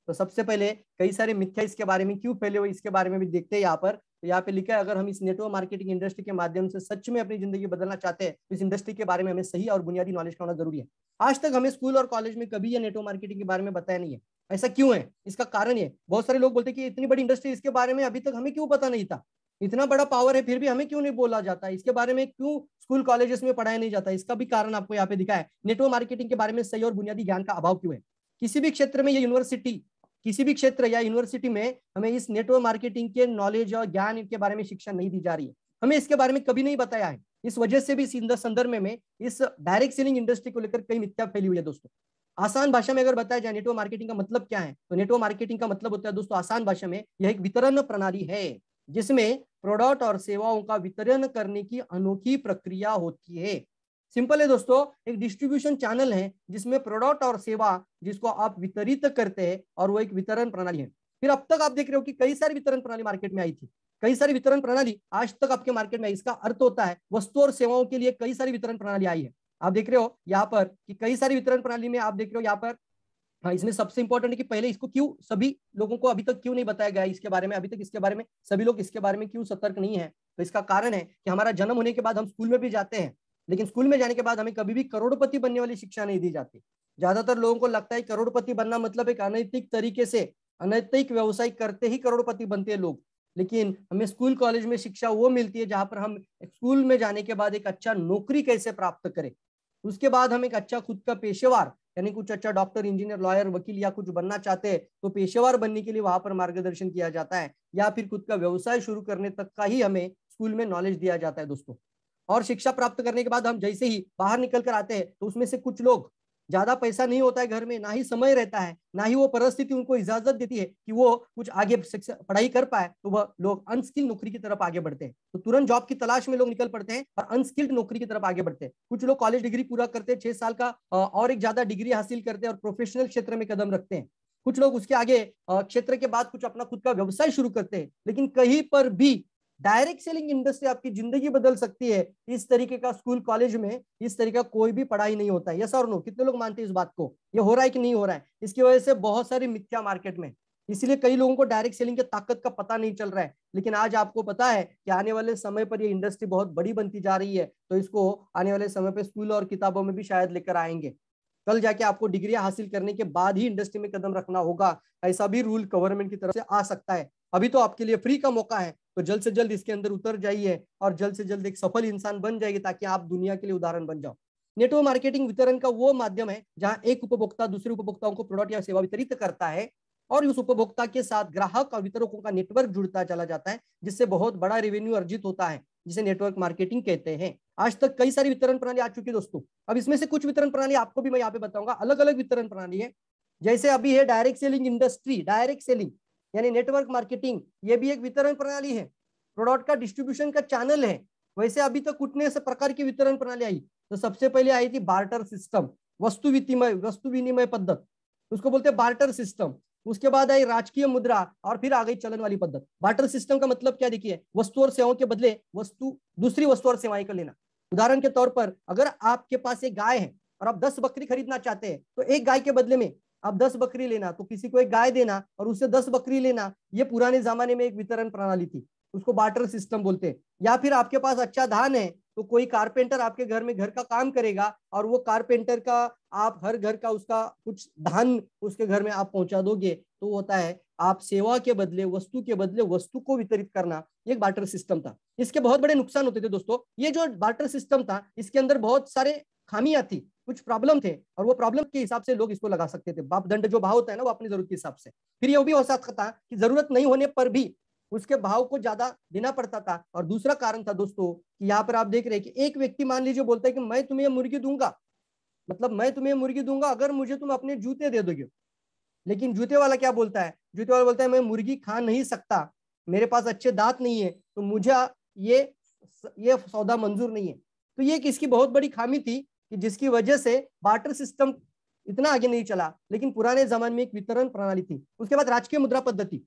तो सबसे पहले कई सारे मिथ्या इसके बारे में क्यों फैले हुए, इसके बारे में भी देखते हैं यहाँ पर। तो यहाँ पे लिखा है, अगर हम इस नेटवर्क मार्केटिंग इंडस्ट्री के माध्यम से सच में अपनी जिंदगी बदलना चाहते हैं तो इस इंडस्ट्री के बारे में हमें सही और बुनियादी नॉलेज का होना जरूरी है। आज तक हमें स्कूल और कॉलेज में कभी यह नेटवर्क मार्केटिंग के बारे में बताया नहीं है। ऐसा क्यों है? इसका कारण ये, बहुत सारे लोग बोलते हैं कि इतनी बड़ी इंडस्ट्री, इसके बारे में अभी तक हमें क्यों पता नहीं था, इतना बड़ा पावर है फिर भी हमें क्यों नहीं बोला जाता, इसके बारे में क्यों स्कूल कॉलेजेस में पढ़ाया नहीं जाता। इसका भी कारण आपको यहाँ पे दिखा है, नेटवर्क मार्केटिंग के बारे में सही और बुनियादी ज्ञान का अभाव क्यों है। किसी भी क्षेत्र में, ये यूनिवर्सिटी, किसी भी क्षेत्र या यूनिवर्सिटी में हमें इस नेटवर्क मार्केटिंग के नॉलेज और ज्ञान के बारे में शिक्षा नहीं दी जा रही है, हमें इसके बारे में कभी नहीं बताया है। इस वजह से भी इस संदर्भ में इस डायरेक्ट सेलिंग इंडस्ट्री को लेकर कई मिथ्या फैली हुई है दोस्तों। आसान भाषा में अगर बताया जाए नेटवर्क मार्केटिंग का मतलब क्या है, तो नेटवर्क मार्केटिंग का मतलब होता है दोस्तों आसान भाषा में, यह एक वितरण प्रणाली है जिसमें प्रोडक्ट और सेवाओं का वितरण करने की अनोखी प्रक्रिया होती है। सिंपल है दोस्तों, एक डिस्ट्रीब्यूशन चैनल है जिसमें प्रोडक्ट और सेवा जिसको आप वितरित करते हैं, और वो एक वितरण प्रणाली है। फिर अब तक आप देख रहे हो कि कई सारी वितरण प्रणाली मार्केट में आई थी, कई सारी वितरण प्रणाली आज तक आपके मार्केट में। इसका अर्थ होता है वस्तु और सेवाओं के लिए कई सारी वितरण प्रणाली आई है। आप देख रहे हो यहाँ पर कि कई सारी वितरण प्रणाली में आप देख रहे हो यहाँ पर, हाँ, इसमें सबसे इंपॉर्टेंट है कि पहले इसको क्यों सभी लोगों को अभी तक क्यों नहीं बताया गया इसके बारे में, अभी तक इसके बारे में सभी लोग इसके बारे में क्यों सतर्क नहीं है। तो इसका कारण है कि हमारा जन्म होने के बाद हम स्कूल में भी जाते हैं, लेकिन स्कूल में जाने के बाद हमें कभी भी करोड़पति बनने वाली शिक्षा नहीं दी जाती। ज्यादातर लोगों को लगता है करोड़पति बनना मतलब एक अनैतिक तरीके से अनैतिक व्यवसाय करते ही करोड़पति बनते हैं लोग। लेकिन हमें स्कूल कॉलेज में शिक्षा वो मिलती है जहां पर हम स्कूल में जाने के बाद एक अच्छा नौकरी कैसे प्राप्त करें, उसके बाद हम एक अच्छा खुद का पेशेवर, यानी कुछ अच्छा डॉक्टर, इंजीनियर, लॉयर, वकील या कुछ बनना चाहते हैं तो पेशेवर बनने के लिए वहां पर मार्गदर्शन किया जाता है, या फिर खुद का व्यवसाय शुरू करने तक का ही हमें स्कूल में नॉलेज दिया जाता है दोस्तों। और शिक्षा प्राप्त करने के बाद हम जैसे ही बाहर निकल कर आते हैं तो उसमें से कुछ लोग, ज्यादा पैसा नहीं होता है घर में, ना ही समय रहता है, ना ही वो परिस्थिति उनको इजाजत देती है कि वो कुछ आगे पढ़ाई कर पाए, तो वह लोग अनस्किल्ड नौकरी की तरफ आगे बढ़ते हैं। तो तुरंत जॉब की तलाश में लोग निकल पड़ते हैं और अनस्किल्ड नौकरी की तरफ आगे बढ़ते हैं। कुछ लोग कॉलेज डिग्री पूरा करते हैं, 6 साल का और एक ज्यादा डिग्री हासिल करते हैं और प्रोफेशनल क्षेत्र में कदम रखते हैं। कुछ लोग उसके आगे क्षेत्र के बाद कुछ अपना खुद का व्यवसाय शुरू करते हैं। लेकिन कहीं पर भी डायरेक्ट सेलिंग इंडस्ट्री आपकी जिंदगी बदल सकती है, इस तरीके का स्कूल कॉलेज में इस तरीके का कोई भी पढ़ाई नहीं होता है। यस और नो, कितने लोग मानते हैं इस बात को? ये हो रहा है कि नहीं हो रहा है? इसकी वजह से बहुत सारी मिथ्या मार्केट में, इसलिए कई लोगों को डायरेक्ट सेलिंग की ताकत का पता नहीं चल रहा है। लेकिन आज आपको पता है कि आने वाले समय पर ये इंडस्ट्री बहुत बड़ी बनती जा रही है, तो इसको आने वाले समय पर स्कूल और किताबों में भी शायद लेकर आएंगे। कल जाके आपको डिग्री हासिल करने के बाद ही इंडस्ट्री में कदम रखना होगा, ऐसा भी रूल गवर्नमेंट की तरफ से आ सकता है। अभी तो आपके लिए फ्री का मौका है, तो जल्द से जल्द इसके अंदर उतर जाइए और जल्द से जल्द एक सफल इंसान बन जाइए, ताकि आप दुनिया के लिए उदाहरण बन जाओ। नेटवर्क मार्केटिंग वितरण का वो माध्यम है जहां एक उपभोक्ता दूसरे उपभोक्ताओं को प्रोडक्ट या सेवा वितरित करता है, और उस उपभोक्ता के साथ ग्राहक और वितरकों का नेटवर्क जुड़ता चला जाता है, जिससे बहुत बड़ा रेवेन्यू अर्जित होता है, जिसे नेटवर्क मार्केटिंग कहते हैं। आज तक कई सारी वितरण प्रणाली आ चुकी है दोस्तों। अब इसमें से कुछ वितरण प्रणाली आपको भी मैं यहाँ पे बताऊंगा, अलग अलग वितरण प्रणाली है। जैसे अभी है direct selling industry, direct selling यानी नेटवर्क मार्केटिंग, ये भी एक वितरण प्रणाली है, प्रोडक्ट का डिस्ट्रीब्यूशन का चैनल है। वैसे अभी तक कितने से प्रकार की वितरण प्रणाली आई, तो सबसे पहले आई थी बार्टर सिस्टम, वस्तु विनिमय पद्धत, उसको बोलते हैं बार्टर सिस्टम। उसके बाद आई राजकीय मुद्रा, और फिर आ गई चलन वाली पद्धत। बार्टर सिस्टम का मतलब क्या, देखिए, वस्तु और सेवाओं के बदले दूसरी वस्तु और सेवाएं का लेना। उदाहरण के तौर पर अगर आपके पास एक गाय है और आप 10 बकरी खरीदना चाहते हैं, तो एक गाय के बदले में आप 10 बकरी लेना, तो किसी को एक गाय देना और उससे 10 बकरी लेना, ये पुराने जमाने में एक वितरण प्रणाली थी, उसको बार्टर सिस्टम बोलते हैं। या फिर आपके पास अच्छा धान है, तो कोई कारपेंटर आपके घर में घर का काम करेगा, और वो कारपेंटर का आप हर घर का उसका कुछ धान उसके घर में आप पहुंचा दोगे, तो होता है आप सेवा के बदले वस्तु को वितरित करना, एक बार्टर सिस्टम था। इसके बहुत बड़े नुकसान होते थे दोस्तों। ये जो बार्टर सिस्टम था, इसके अंदर बहुत सारे खामियां थी, कुछ प्रॉब्लम थे, और वो प्रॉब्लम के हिसाब से लोग इसको लगा सकते थे। बाप दंड जो भाव होता है ना, वो अपनी जरूरत के हिसाब से। फिर ये भी हो सकता था कि जरूरत नहीं होने पर भी उसके भाव को ज्यादा देना पड़ता था। और दूसरा कारण था दोस्तों कि यहाँ पर आप देख रहे हैं कि एक व्यक्ति मान लीजिए बोलता है कि मैं तुम्हें मुर्गी दूंगा, मतलब मैं तुम्हें मुर्गी दूंगा अगर मुझे तुम अपने जूते दे दोगे। लेकिन जूते वाला क्या बोलता है? जूते वाला बोलता है मैं मुर्गी खा नहीं सकता, मेरे पास अच्छे दांत नहीं है, तो मुझे ये सौदा मंजूर नहीं है। तो ये किसकी बहुत बड़ी खामी थी कि जिसकी वजह से बार्टर सिस्टम इतना आगे नहीं चला। लेकिन पुराने जमाने में एक वितरण प्रणाली थी। उसके बाद राजकीय मुद्रा पद्धति,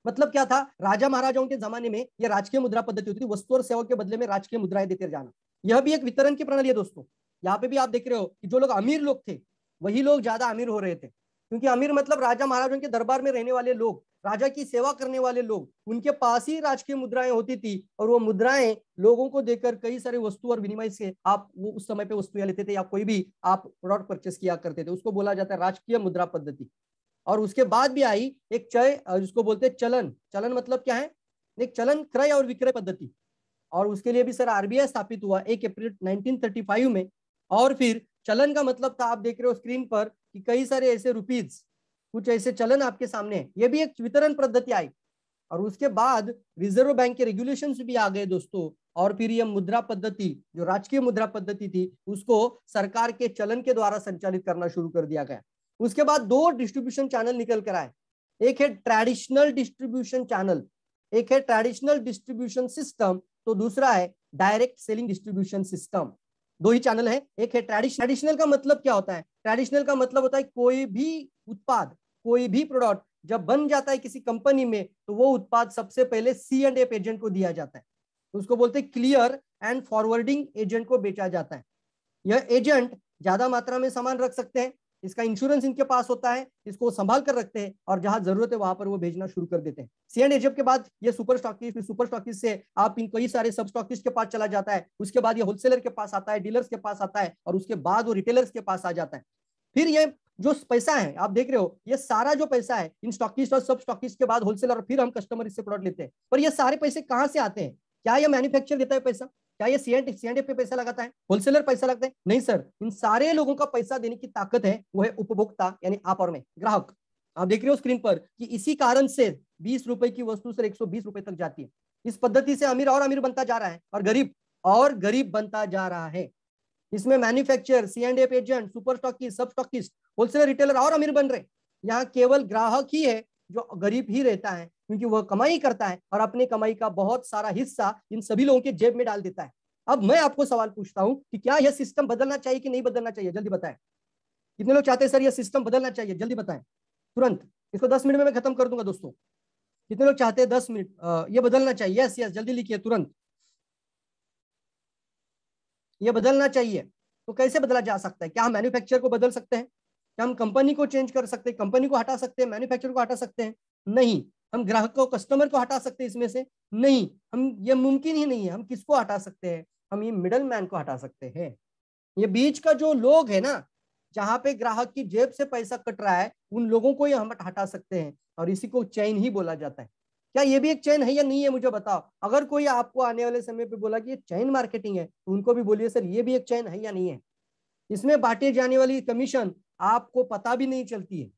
मतलब क्या था? राजा महाराजाओं के जमाने में यह राजकीय मुद्रा पद्धति होती थी, वस्तु और सेवा के बदले में राजकीय मुद्राएं देते जाना। यह भी एक वितरण की प्रणाली है दोस्तों। यहाँ पे भी आप देख रहे हो कि जो लोग अमीर लोग थे वही लोग ज्यादा अमीर हो रहे थे, क्योंकि अमीर मतलब राजा महाराजाओं के दरबार में रहने वाले लोग, राजा की सेवा करने वाले लोग, उनके पास ही राजकीय मुद्राएं होती थी। और वो मुद्राएं लोगों को देकर कई सारे वस्तु और विनिमय से आप वो उस समय पे वस्तुएं लेते थे या कोई भी आप प्रोडक्ट परचेस किया करते थे, उसको बोला जाता है राजकीय मुद्रा पद्धति। और उसके बाद भी आई एक जिसको बोलते हैं चलन। चलन मतलब क्या है? एक चलन क्रय और विक्रय पद्धति। और उसके लिए भी सर आरबीआई स्थापित हुआ 1 अप्रैल 1935 में। और फिर चलन का मतलब था, आप देख रहे हो स्क्रीन पर कि कई सारे ऐसे रुपीज, कुछ ऐसे चलन आपके सामने है। ये भी एक वितरण पद्धति आई। और उसके बाद रिजर्व बैंक के रेगुलेशंस भी आ गए दोस्तों। और फिर ये मुद्रा पद्धति, जो राजकीय मुद्रा पद्धति थी, उसको सरकार के चलन के द्वारा संचालित करना शुरू कर दिया गया। उसके बाद 2 डिस्ट्रीब्यूशन चैनल निकल कर आए। एक है ट्रेडिशनल डिस्ट्रीब्यूशन चैनल, एक है ट्रेडिशनल डिस्ट्रीब्यूशन सिस्टम, तो दूसरा है डायरेक्ट सेलिंग डिस्ट्रीब्यूशन सिस्टम। 2 ही चैनल है। एक है ट्रेडिशनल का मतलब क्या होता है? ट्रेडिशनल का मतलब होता है कोई भी उत्पाद, कोई भी प्रोडक्ट जब बन जाता है किसी कंपनी में, तो वो उत्पाद सबसे पहले C&F एजेंट को दिया जाता है। उसको बोलते हैं क्लियर एंड फॉरवर्डिंग एजेंट को बेचा जाता है। यह एजेंट ज्यादा मात्रा में सामान रख सकते हैं, इसका इंश्योरेंस इनके पास होता है, इसको संभाल कर रखते हैं, और जहां जरूरत है वहां पर वो भेजना शुरू कर देते हैं। C&F के बाद ये सुपर स्टॉकिस्ट, सुपर स्टॉकिस्ट से आप इन कई सारे सब स्टॉकिस्ट के पास चला जाता है। उसके बाद ये होलसेलर के पास आता है, डीलर्स के पास आता है, और उसके बाद वो रिटेलर्स के पास आ जाता है। फिर ये जो पैसा है आप देख रहे हो, ये सारा जो पैसा है इन स्टॉकिस्ट और सब स्टॉकिस्ट के बाद होलसेलर, और फिर हम कस्टमर इससे प्रोडक्ट लेते हैं। पर ये सारे पैसे कहां से आते हैं? क्या ये मैन्युफैक्चर देता है पैसा? क्या ये C&F पे पैसा लगाता है? होलसेलर पैसा लगता है? नहीं सर, इन सारे लोगों का पैसा देने की ताकत है वो है उपभोक्ता, यानी आप और मैं, ग्राहक। आप देख रहे हो स्क्रीन पर कि इसी कारण से 20 रुपए की वस्तु से 120 रुपए तक जाती है। इस पद्धति से अमीर और अमीर बनता जा रहा है और गरीब और गरीब बनता जा रहा है। इसमें manufacturer, C&F agent, super stockist, सब स्टॉकिस्ट, होलसेलर, रिटेलर और अमीर बन रहे। यहाँ केवल ग्राहक ही है जो गरीब ही रहता है, क्योंकि वह कमाई करता है और अपने कमाई का बहुत सारा हिस्सा इन सभी लोगों के जेब में डाल देता है। अब मैं आपको सवाल पूछता हूं कि क्या यह सिस्टम बदलना चाहिए कि नहीं बदलना चाहिए? जल्दी बताएं। कितने लोग चाहते हैं सर यह सिस्टम बदलना चाहिए? जल्दी बताएं तुरंत। इसको 10 मिनट में मैं खत्म कर दूंगा दोस्तों। कितने लोग चाहते हैं 10 मिनट ये बदलना चाहिए? यस यस, जल्दी लिखिए तुरंत। ये बदलना चाहिए। तो कैसे बदला जा सकता है? क्या हम मैन्युफैक्चर को बदल सकते हैं? क्या हम कंपनी को चेंज कर सकते हैं? कंपनी को हटा सकते हैं? मैन्युफैक्चर को हटा सकते हैं? नहीं। हम ग्राहक को, कस्टमर को हटा सकते हैं इसमें से? नहीं। हम, ये मुमकिन ही नहीं है। हम किसको हटा सकते हैं? हम ये मिडल मैन को हटा सकते हैं। ये बीच का जो लोग है ना, जहां पे ग्राहक की जेब से पैसा कट रहा है, उन लोगों को ही हम हटा सकते हैं, और इसी को चेन ही बोला जाता है। क्या ये भी एक चेन है या नहीं है? मुझे बताओ। अगर कोई आपको आने वाले समय पे बोला कि ये चेन मार्केटिंग है, तो उनको भी बोलिए सर ये भी एक चेन है या नहीं है? इसमें बांटे जाने वाली कमीशन आपको पता भी नहीं चलती है।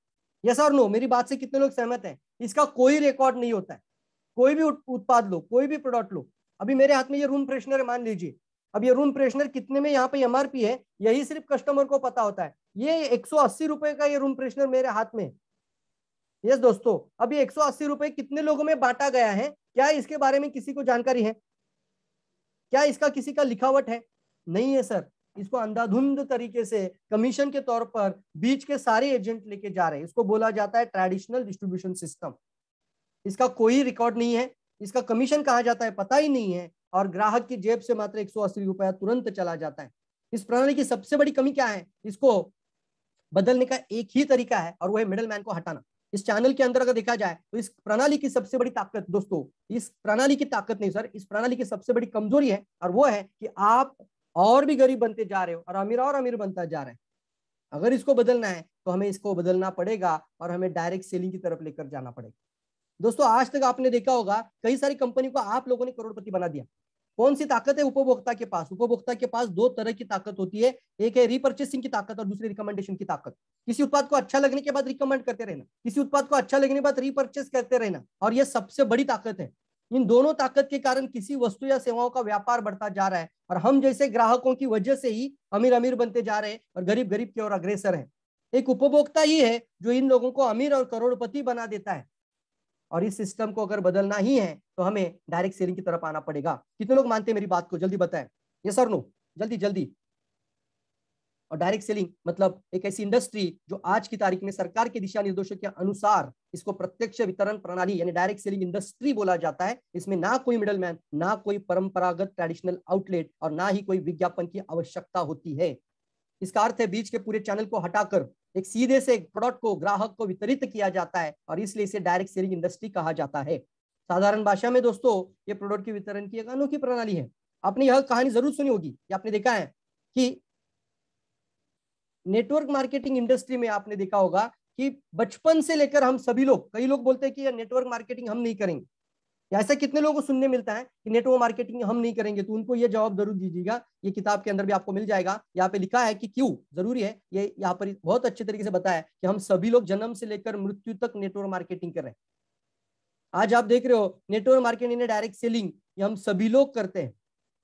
यस और नो? मेरी बात से कितने लोग सहमत हैं? इसका कोई रिकॉर्ड नहीं होता है। कोई भी उत्पाद लो, कोई भी प्रोडक्ट लो। अभी मेरे हाथ में ये रूम फ्रेशनर है मान लीजिए। अब ये रूम फ्रेशनर कितने में यहाँ पे MRP है, यही सिर्फ कस्टमर को पता होता है। ये 180 रुपए का ये रूम फ्रेशनर मेरे हाथ में। यस दोस्तों, अब ये 180 रुपए कितने लोगों में बांटा गया है, क्या इसके बारे में किसी को जानकारी है? क्या इसका किसी का लिखावट है? नहीं है सर। इसको अंधाधुंध तरीके से कमीशन के तौर पर बीच के सारे एजेंट लेके जा रहे हैं। इसको बोला जाता है ट्रेडिशनल डिस्ट्रीब्यूशन सिस्टम। इसका कोई रिकॉर्ड नहीं है, इसका कमीशन कहाँ जाता है पता ही नहीं है, और ग्राहक की जेब से मात्र 180 रुपया तुरंत चला जाता है। इस प्रणाली की सबसे बड़ी कमी क्या है? इसको बदलने का एक ही तरीका है, और वो है मिडल मैन को हटाना। इस चैनल के अंदर अगर देखा जाए तो इस प्रणाली की सबसे बड़ी ताकत दोस्तों, इस प्रणाली की ताकत नहीं सर, इस प्रणाली की सबसे बड़ी कमजोरी है, और वो है कि आप और भी गरीब बनते जा रहे हो और अमीर बनता जा रहे हैं। अगर इसको बदलना है तो हमें इसको बदलना पड़ेगा, और हमें डायरेक्ट सेलिंग की तरफ लेकर जाना पड़ेगा। दोस्तों आज तक आपने देखा होगा कई सारी कंपनी को आप लोगों ने करोड़पति बना दिया। कौन सी ताकत है उपभोक्ता के पास? उपभोक्ता के पास 2 तरह की ताकत होती है, एक है रीपर्चेसिंग की ताकत और दूसरी रिकमेंडेशन की ताकत। किसी उत्पाद को अच्छा लगने के बाद रिकमेंड करते रहना, किसी उत्पाद को अच्छा लगने के बाद रीपर्चेस करते रहना, और यह सबसे बड़ी ताकत है। इन दोनों ताकत के कारण किसी वस्तु या सेवाओं का व्यापार बढ़ता जा रहा है, और हम जैसे ग्राहकों की वजह से ही अमीर अमीर बनते जा रहे हैं और गरीब गरीब की ओर अग्रसर है। एक उपभोक्ता ही है जो इन लोगों को अमीर और करोड़पति बना देता है। और इस सिस्टम को अगर बदलना ही है तो हमें डायरेक्ट सेलिंग की तरफ आना पड़ेगा। कितने लोग मानते हैं मेरी बात को? जल्दी बताएं, यस और नो, जल्दी जल्दी। और डायरेक्ट सेलिंग मतलब एक ऐसी इंडस्ट्री जो आज की तारीख में सरकार के दिशा निर्देशों के अनुसार इसको प्रत्यक्ष वितरण प्रणाली यानी डायरेक्ट सेलिंग इंडस्ट्री बोला जाता है। इसमें ना कोई मिडलमैन, ना कोई परंपरागत ट्रेडिशनल आउटलेट और ना ही कोई विज्ञापन की आवश्यकता होती है। इसका अर्थ है बीच के पूरे चैनल को हटाकर एक सीधे से एक प्रोडक्ट को ग्राहक को वितरित किया जाता है और इसलिए इसे डायरेक्ट सेलिंग इंडस्ट्री कहा जाता है। साधारण भाषा में दोस्तों ये प्रोडक्ट के वितरण की एक अनोखी प्रणाली है। आपने यह कहानी जरूर सुनी होगी, आपने देखा है कि नेटवर्क मार्केटिंग इंडस्ट्री में आपने देखा होगा कि बचपन से लेकर हम सभी लोग, कई लोग बोलते हैं कि नेटवर्क मार्केटिंग हम नहीं करेंगे। ऐसा कितने लोगों को सुनने मिलता है कि नेटवर्क मार्केटिंग हम नहीं करेंगे? तो उनको ये जवाब जरूर दीजिएगा, ये किताब के अंदर भी आपको मिल जाएगा। यहाँ पे लिखा है कि क्यों जरूरी है। ये यहाँ पर बहुत अच्छे तरीके से बताया कि हम सभी लोग जन्म से लेकर मृत्यु तक नेटवर्क मार्केटिंग कर रहे हैं। आज आप देख रहे हो नेटवर्क मार्केटिंग डायरेक्ट सेलिंग ये हम सभी लोग करते हैं।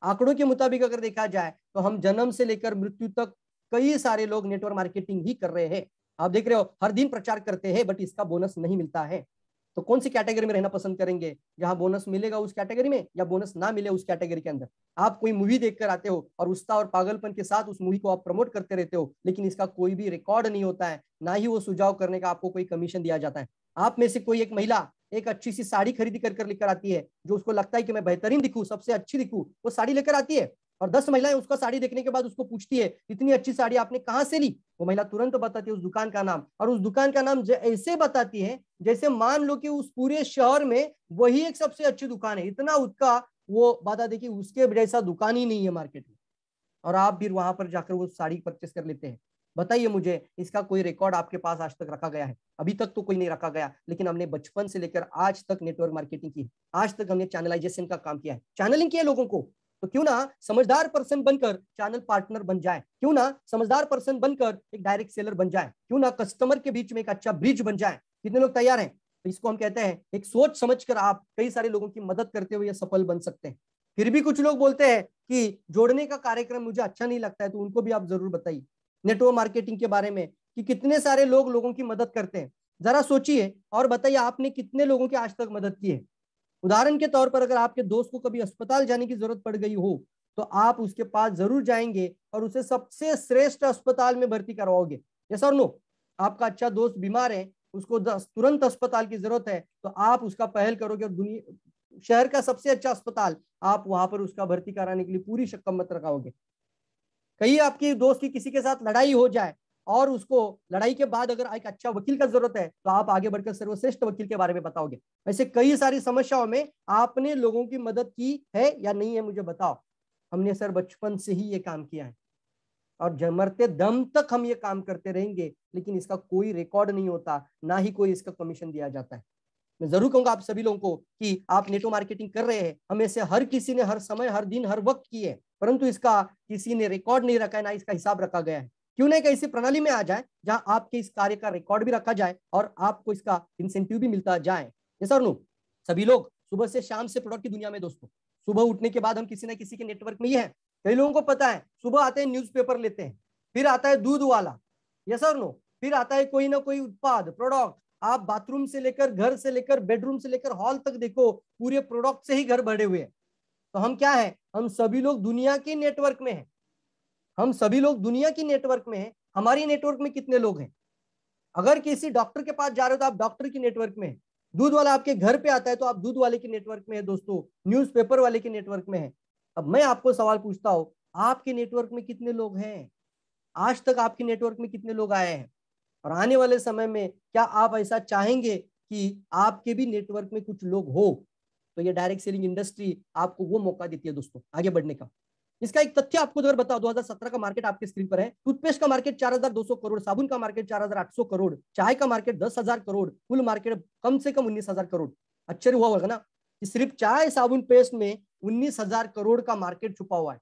आंकड़ों के मुताबिक अगर देखा जाए तो हम जन्म से लेकर मृत्यु तक कई सारे लोग नेटवर्क मार्केटिंग ही कर रहे हैं। आप देख रहे हो हर दिन प्रचार करते हैं बट इसका बोनस नहीं मिलता है। तो कौन सी कैटेगरी में रहना पसंद करेंगे? जहां बोनस मिलेगा उस कैटेगरी में या बोनस ना मिले उस कैटेगरी के अंदर? आप कोई मूवी देखकर आते हो और उत्साह और पागलपन के साथ उस मूवी को आप प्रमोट करते रहते हो, लेकिन इसका कोई भी रिकॉर्ड नहीं होता है, ना ही वो सुझाव करने का आपको कोई कमीशन दिया जाता है। आप में से कोई एक महिला एक अच्छी सी साड़ी खरीदी कर लेकर आती है, जो उसको लगता है कि मैं बेहतरीन दिखूं, सबसे अच्छी दिखूं, वो साड़ी लेकर आती है और 10 महिलाएं उसका साड़ी देखने के बाद उसको पूछती है इतनी अच्छी साड़ी आपने कहां से ली? वो महिला तुरंत बताती है उस दुकान का नाम, और उस दुकान का नाम ऐसे बताती है जैसे मान लो कि उस पूरे शहर में वही एक सबसे अच्छी दुकान है। इतना उसका वो बता दे कि उसके जैसा दुकान ही नहीं है मार्केट में, और आप भी वहां पर जाकर वो साड़ी परचेस कर लेते हैं। बताइए मुझे, इसका कोई रिकॉर्ड आपके पास आज तक रखा गया है? अभी तक तो कोई नहीं रखा गया, लेकिन हमने बचपन से लेकर आज तक नेटवर्क मार्केटिंग की, आज तक हमने चैनलाइजेशन का काम किया है, चैनलिंग किया लोगों को। तो क्यों ना समझदार पर्सन बनकर चैनल पार्टनर बन जाए, क्यों ना समझदार पर्सन बनकर एक डायरेक्ट सेलर बन जाए, क्यों ना कस्टमर के बीच में एक अच्छा ब्रिज बन जाए। कितने लोग तैयार हैं? तो इसको हम कहते हैं एक सोच समझकर आप कई सारे लोगों की मदद करते हुए सफल बन सकते हैं। फिर भी कुछ लोग बोलते हैं कि जोड़ने का कार्यक्रम मुझे अच्छा नहीं लगता है, तो उनको भी आप जरूर बताइए नेटवर्क मार्केटिंग के बारे में कि कितने सारे लोग लोगों की मदद करते हैं। जरा सोचिए और बताइए आपने कितने लोगों की आज तक मदद की है। उदाहरण के तौर पर अगर आपके दोस्त को कभी अस्पताल जाने की जरूरत पड़ गई हो तो आप उसके पास जरूर जाएंगे और उसे सबसे श्रेष्ठ अस्पताल में भर्ती करवाओगे। यस और नो? आपका अच्छा दोस्त बीमार है, उसको तुरंत अस्पताल की जरूरत है, तो आप उसका पहल करोगे और दुनिया शहर का सबसे अच्छा अस्पताल आप वहां पर उसका भर्ती कराने के लिए पूरी शक्कत लगाओगे। कहीं आपकी दोस्त की किसी के साथ लड़ाई हो जाए और उसको लड़ाई के बाद अगर एक अच्छा वकील का जरूरत है तो आप आगे बढ़कर सर्वश्रेष्ठ वकील के बारे में बताओगे। ऐसे कई सारी समस्याओं में आपने लोगों की मदद की है या नहीं है, मुझे बताओ। हमने सर बचपन से ही ये काम किया है और मरते दम तक हम ये काम करते रहेंगे, लेकिन इसका कोई रिकॉर्ड नहीं होता, ना ही कोई इसका कमीशन दिया जाता है। मैं जरूर कहूंगा आप सभी लोगों को कि आप नेटवर्क मार्केटिंग कर रहे हैं, हमें से हर किसी ने हर समय हर दिन हर वक्त की है, परंतु इसका किसी ने रिकॉर्ड नहीं रखा है, ना इसका हिसाब रखा गया है। क्यों ना एक ऐसी प्रणाली में आ जाए जहां आपके इस कार्य का रिकॉर्ड भी रखा जाए और आपको इसका इंसेंटिव भी मिलता जाए। ये सर नो सभी लोग सुबह से शाम से प्रोडक्ट की दुनिया में दोस्तों, सुबह उठने के बाद हम किसी ना किसी के नेटवर्क में ही है। कई लोगों को पता है सुबह आते हैं न्यूज़पेपर लेते हैं, फिर आता है दूध वाला, ये सर नो, फिर आता है कोई ना कोई उत्पाद प्रोडक्ट। आप बाथरूम से लेकर घर से लेकर बेडरूम से लेकर हॉल तक देखो, पूरे प्रोडक्ट से ही घर भरे हुए हैं। तो हम क्या है? हम सभी लोग दुनिया के नेटवर्क में हैं, हम सभी लोग दुनिया की नेटवर्क में हैं। हमारी नेटवर्क में कितने लोग हैं? अगर किसी डॉक्टर के पास जा रहे हो तो आप डॉक्टर की नेटवर्क में हैं। दूध वाला आपके घर पे आता है तो आप दूध वाले के नेटवर्क में है दोस्तों, न्यूज़पेपर वाले के नेटवर्क में है। अब मैं आपको सवाल पूछता हूं, आपके नेटवर्क में कितने लोग हैं? आज तक आपके नेटवर्क में कितने लोग आए हैं? और आने वाले समय में क्या आप ऐसा चाहेंगे कि आपके भी नेटवर्क में कुछ लोग हो? तो ये डायरेक्ट सेलिंग इंडस्ट्री आपको वो मौका देती है दोस्तों आगे बढ़ने का। इसका एक तथ्य आपको अगर बताओ, 2017 का मार्केट आपके स्क्रीन पर है। टूथपेस्ट का मार्केट 4200 करोड़, साबुन का मार्केट 4800 करोड़, चाय का मार्केट 10,000 करोड़, कुल मार्केट कम से कम 19,000 करोड़। आश्चर्य हुआ होगा ना कि सिर्फ चाय साबुन पेस्ट में 19,000 करोड़ का मार्केट छुपा हुआ है।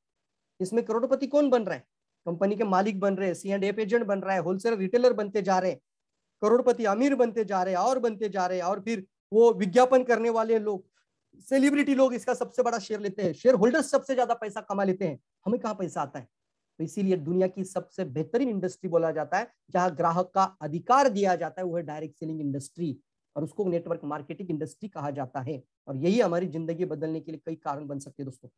इसमें करोड़पति कौन बन रहा है? कंपनी के मालिक बन रहे हैं, C&F एजेंट बन रहा है, होलसेलर रिटेलर बनते जा रहे हैं, करोड़पति अमीर बनते जा रहे हैं और बनते जा रहे हैं। और फिर वो विज्ञापन करने वाले लोग, सेलिब्रिटी लोग इसका सबसे बड़ा शेयर लेते हैं, शेयर होल्डर्स सबसे ज्यादा पैसा कमा लेते हैं। हमें कहाँ पैसा आता है? तो इसीलिए दुनिया की सबसे बेहतरीन इंडस्ट्री बोला जाता है, जहां ग्राहक का अधिकार दिया जाता है, वो है डायरेक्ट सेलिंग इंडस्ट्री, और उसको नेटवर्क मार्केटिंग इंडस्ट्री कहा जाता है। और यही हमारी जिंदगी बदलने के लिए कई कारण बन सकते हैं दोस्तों।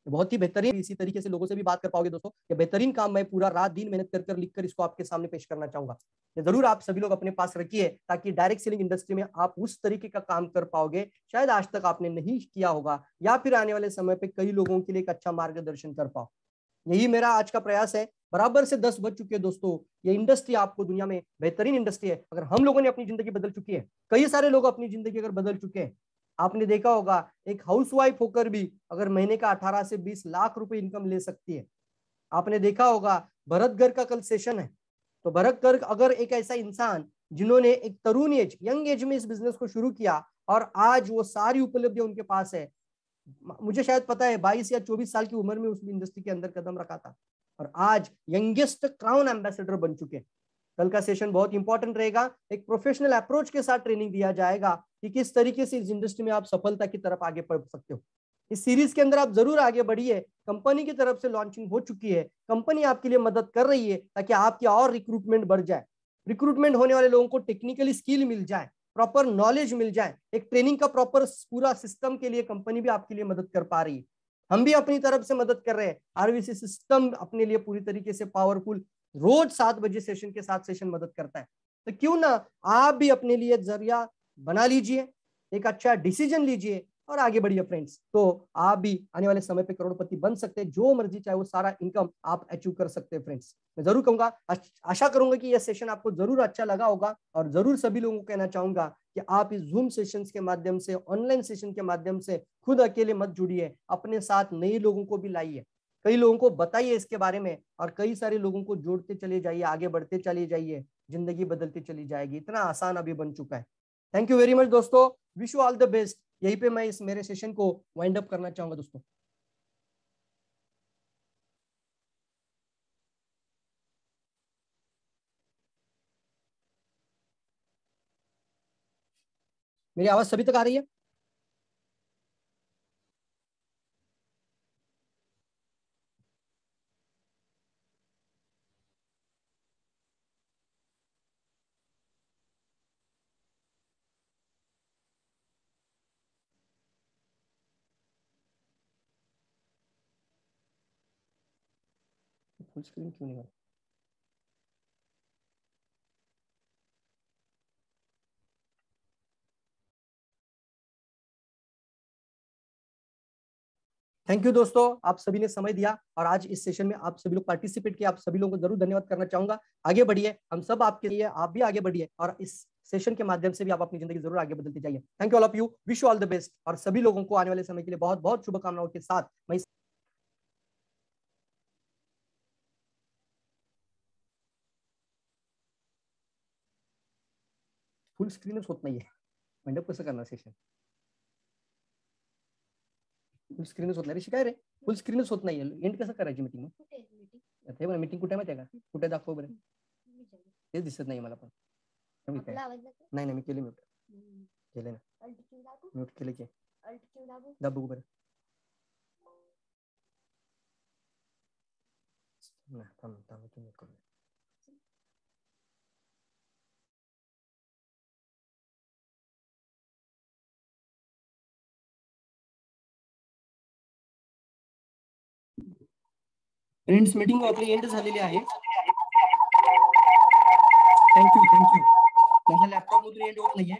बहुत ही बेहतरीन, इसी तरीके से लोगों से भी बात कर पाओगे दोस्तों। ये बेहतरीन काम मैं पूरा रात दिन मेहनत कर लिखकर इसको आपके सामने पेश करना चाहूंगा। ये जरूर आप सभी लोग अपने पास रखिए, ताकि डायरेक्ट सेलिंग इंडस्ट्री में आप उस तरीके का काम कर पाओगे शायद आज तक आपने नहीं किया होगा, या फिर आने वाले समय पे कई लोगों के लिए एक अच्छा मार्गदर्शन कर पाओ। यही मेरा आज का प्रयास है। बराबर से 10 बज चुके हैं दोस्तों। ये इंडस्ट्री आपको दुनिया में बेहतरीन इंडस्ट्री है। अगर हम लोगों ने अपनी जिंदगी बदल चुकी है, कई सारे लोग अपनी जिंदगी अगर बदल चुके हैं। आपने देखा होगा एक हाउसवाइफ होकर भी अगर महीने का 18 से 20 लाख रुपए इनकम ले सकती है। आपने देखा होगा भरत गर्ग का कल सेशन है, तो भरत गर्ग अगर एक ऐसा इंसान जिन्होंने एक तरुण एज, यंग एज में इस बिजनेस को शुरू किया, और आज वो सारी उपलब्धियां उनके पास है। मुझे शायद पता है 22 या 24 साल की उम्र में उस इंडस्ट्री के अंदर कदम रखा था, और आज यंगेस्ट क्राउन एम्बेसडर बन चुके हैं। कल का सेशन बहुत इंपॉर्टेंट रहेगा। एक प्रोफेशनल अप्रोच के साथ ट्रेनिंग दिया जाएगा कि किस तरीके से इस इंडस्ट्री में आप सफलता की तरफ आगे बढ़ सकते हो। इस सीरीज के अंदर आप जरूर आगे बढ़िए। कंपनी की तरफ से लॉन्चिंग हो चुकी है, कंपनी आपके लिए मदद कर रही है ताकि आपकी और रिक्रूटमेंट बढ़ जाए। रिक्रूटमेंट होने वाले लोगों को टेक्निकली स्किल मिल जाए, प्रॉपर नॉलेज मिल जाए, एक ट्रेनिंग का प्रॉपर पूरा सिस्टम के लिए कंपनी भी आपके लिए मदद कर पा रही है। हम भी अपनी तरफ से मदद कर रहे हैं। आरवीसी सिस्टम अपने लिए पूरी तरीके से पावरफुल, रोज 7 बजे सेशन के साथ सेशन मदद करता है। तो क्यों ना आप भी अपने लिए जरिया बना लीजिए, एक अच्छा डिसीजन लीजिए और आगे बढ़िए फ्रेंड्स। तो आप भी आने वाले समय पे करोड़पति बन सकते हैं। जो मर्जी चाहे वो सारा इनकम आप अचीव कर सकते हैं फ्रेंड्स। मैं जरूर कहूंगा, आशा करूंगा कि यह सेशन आपको जरूर अच्छा लगा होगा, और जरूर सभी लोगों को कहना चाहूंगा कि आप इस जूम सेशंस के माध्यम से, ऑनलाइन सेशन के माध्यम से खुद अकेले मत जुड़िए, अपने साथ नए लोगों को भी लाइए, कई लोगों को बताइए इसके बारे में, और कई सारे लोगों को जोड़ते चले जाइए, आगे बढ़ते चले जाइए, जिंदगी बदलती चली जाएगी। इतना आसान अभी बन चुका है। थैंक यू वेरी मच दोस्तों, wish you all the best. यहीं पे मैं इस मेरे सेशन को वाइंड अप करना चाहूंगा दोस्तों। मेरी आवाज सभी तक आ रही है? फुल स्क्रीन क्यों नहीं हो? थैंक यू दोस्तों, आप सभी ने समय दिया, और आज इस सेशन में आप सभी लोग पार्टिसिपेट किए। आप सभी लोगों को जरूर धन्यवाद करना चाहूंगा। आगे बढ़िए, हम सब आपके लिए, आप भी आगे बढ़िए, और इस सेशन के माध्यम से भी आप अपनी जिंदगी जरूर आगे बदलते जाइए। Thank you all of you, wish you all the best, और सभी लोगों को आने वाले समय के लिए बहुत बहुत शुभकामनाओं के साथ मैं फुल स्क्रीनच होत नाहीये. मंडप कसं करणार सेशन? फुल स्क्रीनच होत नाही रे. शिकाय रे, फुल स्क्रीनच होत नाहीये. एंड कसं करायची मीटिंग? ते बघा मीटिंग कुठे माहिती आहे का? कुठे दाखव बरं. तेच दिसत नाही मला पण. नाही नाही मी केली म्यूट. केले ना. म्यूट केले की. दाबू बरं. ना थांब थांब तुम्ही करू. फ्रेंड्स मीटिंग आपली एंड झालेली आहे. थँक्यू. माझ्या लॅपटॉप मधून एंड होत नाहीये.